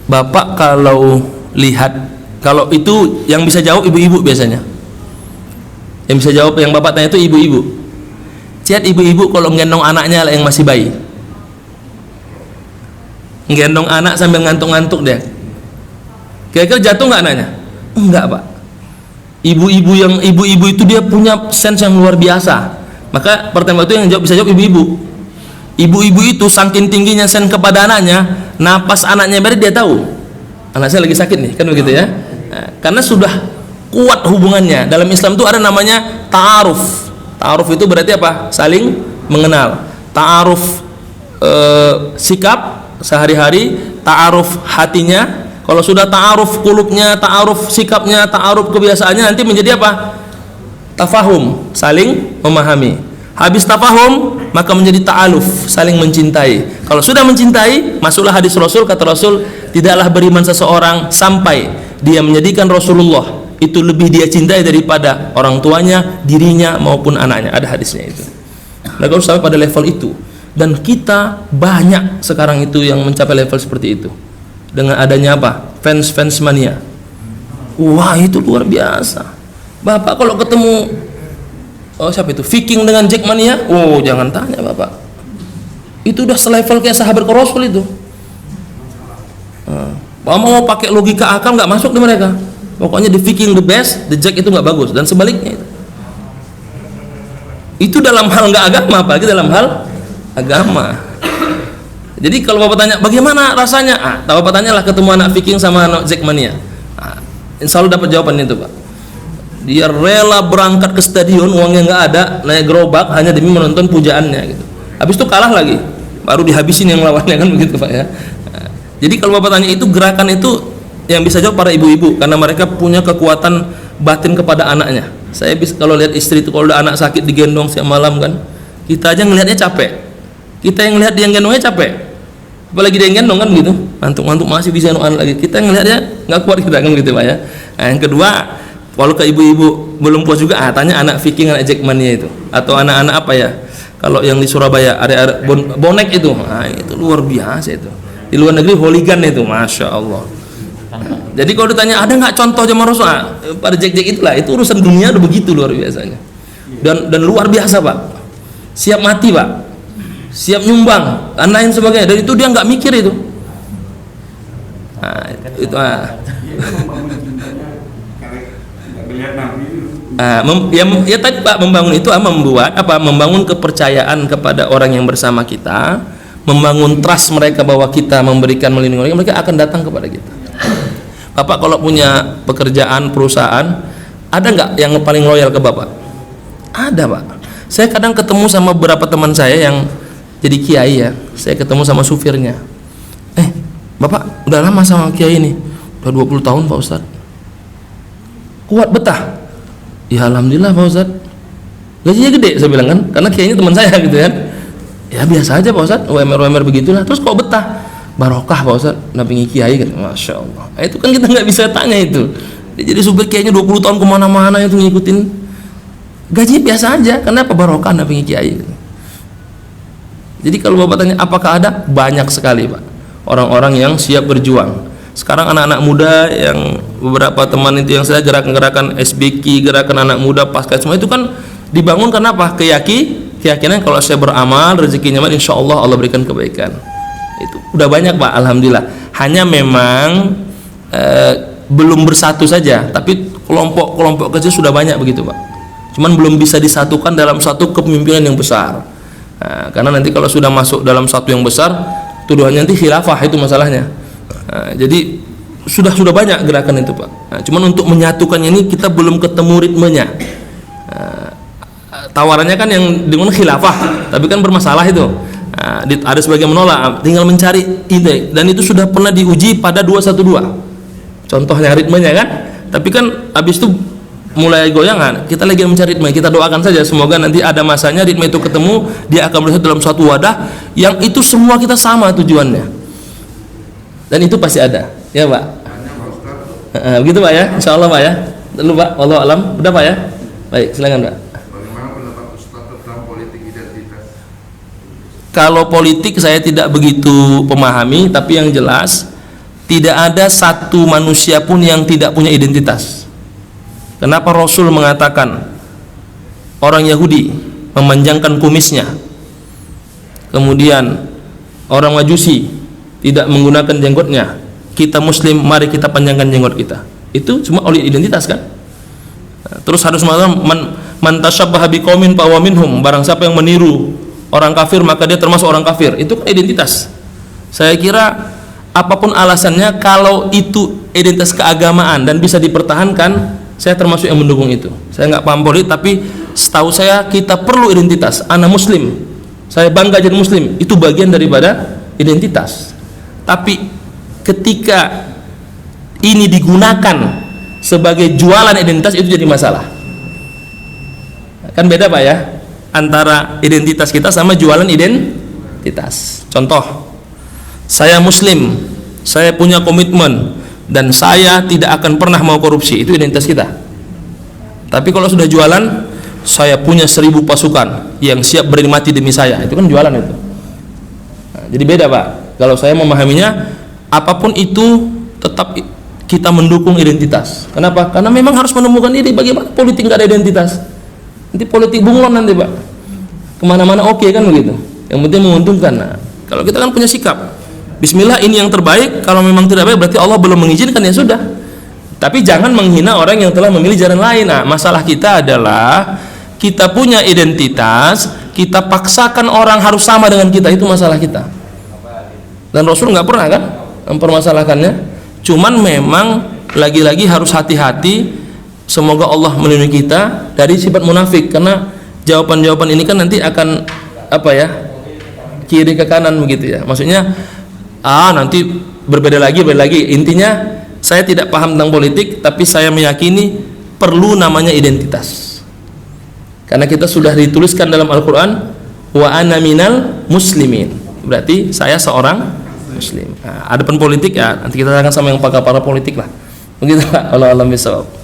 Bapak kalau lihat, kalau itu yang bisa jawab ibu-ibu biasanya. Yang bisa jawab yang Bapak tanya itu ibu-ibu. Lihat ibu-ibu kalau ngendong anaknya yang masih bayi, ngendong anak sambil ngantuk-ngantuk dia, kira-kira jatuh nggak anaknya? Enggak Pak. Ibu-ibu itu dia punya sense yang luar biasa. Maka pertama itu yang bisa jawab ibu-ibu. Ibu-ibu itu saking tingginya sen kepada anaknya, napas anaknya beri dia tahu anak saya lagi sakit nih, kan begitu ya. Nah, karena sudah kuat hubungannya. Dalam Islam itu ada namanya ta'aruf. Ta'aruf itu berarti apa? Saling mengenal. Ta'aruf sikap sehari-hari, ta'aruf hatinya. Kalau sudah ta'aruf kulubnya, ta'aruf sikapnya, ta'aruf kebiasaannya, nanti menjadi apa? Tafahum, saling memahami. Habis tafahum, maka menjadi ta'aluf, saling mencintai. Kalau sudah mencintai, masuklah hadis Rasul, kata Rasul, tidaklah beriman seseorang sampai dia menjadikan Rasulullah itu lebih dia cintai daripada orang tuanya, dirinya maupun anaknya. Ada hadisnya itu. Nah, kalau sampai pada level itu, dan kita banyak sekarang itu yang mencapai level seperti itu dengan adanya apa? Fans mania. Wah, itu luar biasa. Bapak kalau ketemu siapa itu? Viking dengan Jackmania, jangan tanya Bapak. Itu udah selevel kayak sahabat Rasul itu. Bapak mau pakai logika akal nggak masuk di mereka. Pokoknya the Viking the best, the Jack itu nggak bagus, dan sebaliknya itu. Itu dalam hal nggak agama, apalagi dalam hal agama. Jadi kalau Bapak tanya bagaimana rasanya, Bapak tanyalah ketemu anak Viking sama anak Jackmania. Insya Allah dapat jawaban itu Pak. Dia rela berangkat ke stadion, uangnya nggak ada, naik gerobak hanya demi menonton pujaannya gitu. Habis itu kalah lagi, baru dihabisin yang lawannya, kan begitu Pak ya. Jadi kalau Bapak tanya itu, gerakan itu yang bisa jawab para ibu-ibu, karena mereka punya kekuatan batin kepada anaknya. Saya bisa kalau lihat istri itu kalau udah anak sakit digendong siang malam kan, kita aja ngelihatnya capek. Kita yang ngelihat dia gendongnya capek. Apalagi dia yang gendong kan gitu, ngantuk-ngantuk masih bisa gendong lagi. Kita yang ngelihatnya nggak kuat kita kan gitu Pak ya. Nah, yang kedua, kalau ke ibu-ibu belum puas juga, tanya anak Viking, anak Jackmania itu, atau anak-anak apa ya? Kalau yang di Surabaya ada bonek itu, itu luar biasa itu. Di luar negeri hooligan itu, masya Allah. Jadi kalau ditanya ada nggak contoh zaman Rasul, pada Jack itulah, itu urusan dunia udah begitu luar biasanya. Dan luar biasa Pak, siap mati Pak, siap nyumbang, dan lain sebagainya. Dan itu dia nggak mikir itu. Ya tadi Pak, membangun itu membangun kepercayaan kepada orang yang bersama kita, membangun trust mereka bahwa kita memberikan melindungi mereka akan datang kepada kita. Bapak kalau punya pekerjaan perusahaan, ada nggak yang paling loyal ke Bapak? Ada Pak. Saya kadang ketemu sama beberapa teman saya yang jadi kiai ya, saya ketemu sama supirnya. Bapak udah lama sama kiai ini? Udah 20 tahun Pak Ustadz. Kuat betah? Ya alhamdulillah Pak Ustadz. Gajinya gede saya bilang kan, karena kiainya teman saya gitu kan. Ya biasa aja Pak Ustadz, UMR begitulah. Terus kok betah? Barokah Pak Ustadz, nampingi kiai kan, masya Allah. Itu kan kita nggak bisa tanya itu. Jadi supir kiainya 20 tahun kemana-mana itu ngikutin. Gajinya biasa aja, kenapa barokah nampingi kiai? Gitu. Jadi kalau Bapak tanya apakah ada? Banyak sekali Pak, orang-orang yang siap berjuang. Sekarang anak-anak muda yang beberapa teman itu yang saya gerakan-gerakan SBK, gerakan anak muda pasca semua itu kan dibangun karena apa? Keyakinan kalau saya beramal rezekinya insya Allah Allah berikan kebaikan. Itu udah banyak Pak, alhamdulillah. Hanya memang belum bersatu saja, tapi kelompok-kelompok kecil sudah banyak begitu Pak. Cuman belum bisa disatukan dalam satu kepemimpinan yang besar. Karena nanti kalau sudah masuk dalam satu yang besar, tuduhannya nanti khilafah, itu masalahnya. Jadi sudah banyak gerakan itu Pak. Cuman untuk menyatukannya ini kita belum ketemu ritmenya. Tawarannya kan yang dengan khilafah, tapi kan bermasalah itu. Ada sebagian menolak, tinggal mencari ide, dan itu sudah pernah diuji pada 212. Contohnya ritmenya kan, Tapi kan habis itu mulai goyangan, kita lagi mencari ritme. Kita doakan saja semoga nanti ada masanya ritme itu ketemu, dia akan bersatu dalam suatu wadah yang itu semua kita sama tujuannya, dan itu pasti ada, ya Pak. Begitu Pak ya, insya Allah Pak ya. Lalu Pak, wallahu alam, udah Pak ya. Baik, silakan Pak. Bagaimana pendapat Ustaz tentang politik identitas? Kalau politik saya tidak begitu pemahami, tapi yang jelas tidak ada satu manusia pun yang tidak punya identitas. Kenapa Rasul mengatakan orang Yahudi memanjangkan kumisnya, kemudian orang Majusi tidak menggunakan jenggotnya, kita Muslim mari kita panjangkan jenggot kita? Itu cuma oleh identitas kan. Terus harus mengatakan man tashabbaha biqaumin fa huwa minhum, barang siapa yang meniru orang kafir maka dia termasuk orang kafir. Itu kan identitas. Saya kira apapun alasannya, kalau itu identitas keagamaan dan bisa dipertahankan, saya termasuk yang mendukung itu. Saya nggak paham politik, tapi setahu saya kita perlu identitas. Ana Muslim, saya bangga jadi Muslim, itu bagian daripada identitas. Tapi ketika ini digunakan sebagai jualan identitas, itu jadi masalah. Kan beda Pak ya, antara identitas kita sama jualan identitas. Contoh, saya Muslim, saya punya komitmen, dan saya tidak akan pernah mau korupsi, itu identitas kita. Tapi kalau sudah jualan, saya punya 1000 pasukan yang siap beri mati demi saya, itu kan jualan itu. Nah, jadi beda Pak. Kalau saya memahaminya, apapun itu tetap kita mendukung identitas. Kenapa? Karena memang harus menemukan diri. Bagaimana politik nggak ada identitas? Nanti politik bunglon nanti Pak. Kemana-mana oke kan begitu. Yang penting menguntungkan. Nah, kalau kita kan punya sikap, Bismillah ini yang terbaik. Kalau memang tidak baik berarti Allah belum mengizinkan, ya sudah. Tapi jangan menghina orang yang telah memilih jalan lain. Nah, masalah kita adalah kita punya identitas, kita paksakan orang harus sama dengan kita, itu masalah kita. Dan Rasul nggak pernah kan mempermasalahkannya. Cuman memang lagi-lagi harus hati-hati. Semoga Allah melindungi kita dari sifat munafik, karena jawaban-jawaban ini kan nanti akan apa ya, kiri ke kanan begitu ya. Maksudnya nanti berbeda lagi. Intinya saya tidak paham tentang politik, tapi saya meyakini perlu namanya identitas, karena kita sudah dituliskan dalam Al-Quran, wa ana minal muslimin, berarti saya seorang muslim. Nah, adapun politik ya nanti kita akan sama yang pakar-pakar politik lah, begitu Pak. Allah alam bisawab.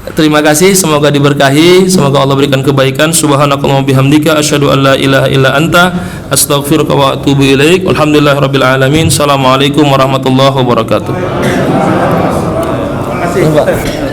Terima kasih, semoga diberkahi, semoga Allah berikan kebaikan. Subhanakallahumma bihamdika asyhadu an la ilaha illa anta astaghfiruka wa atubu ilaik. Alhamdulillahirabbil alamin. Assalamualaikum warahmatullahi wabarakatuh. Terima kasih Pak.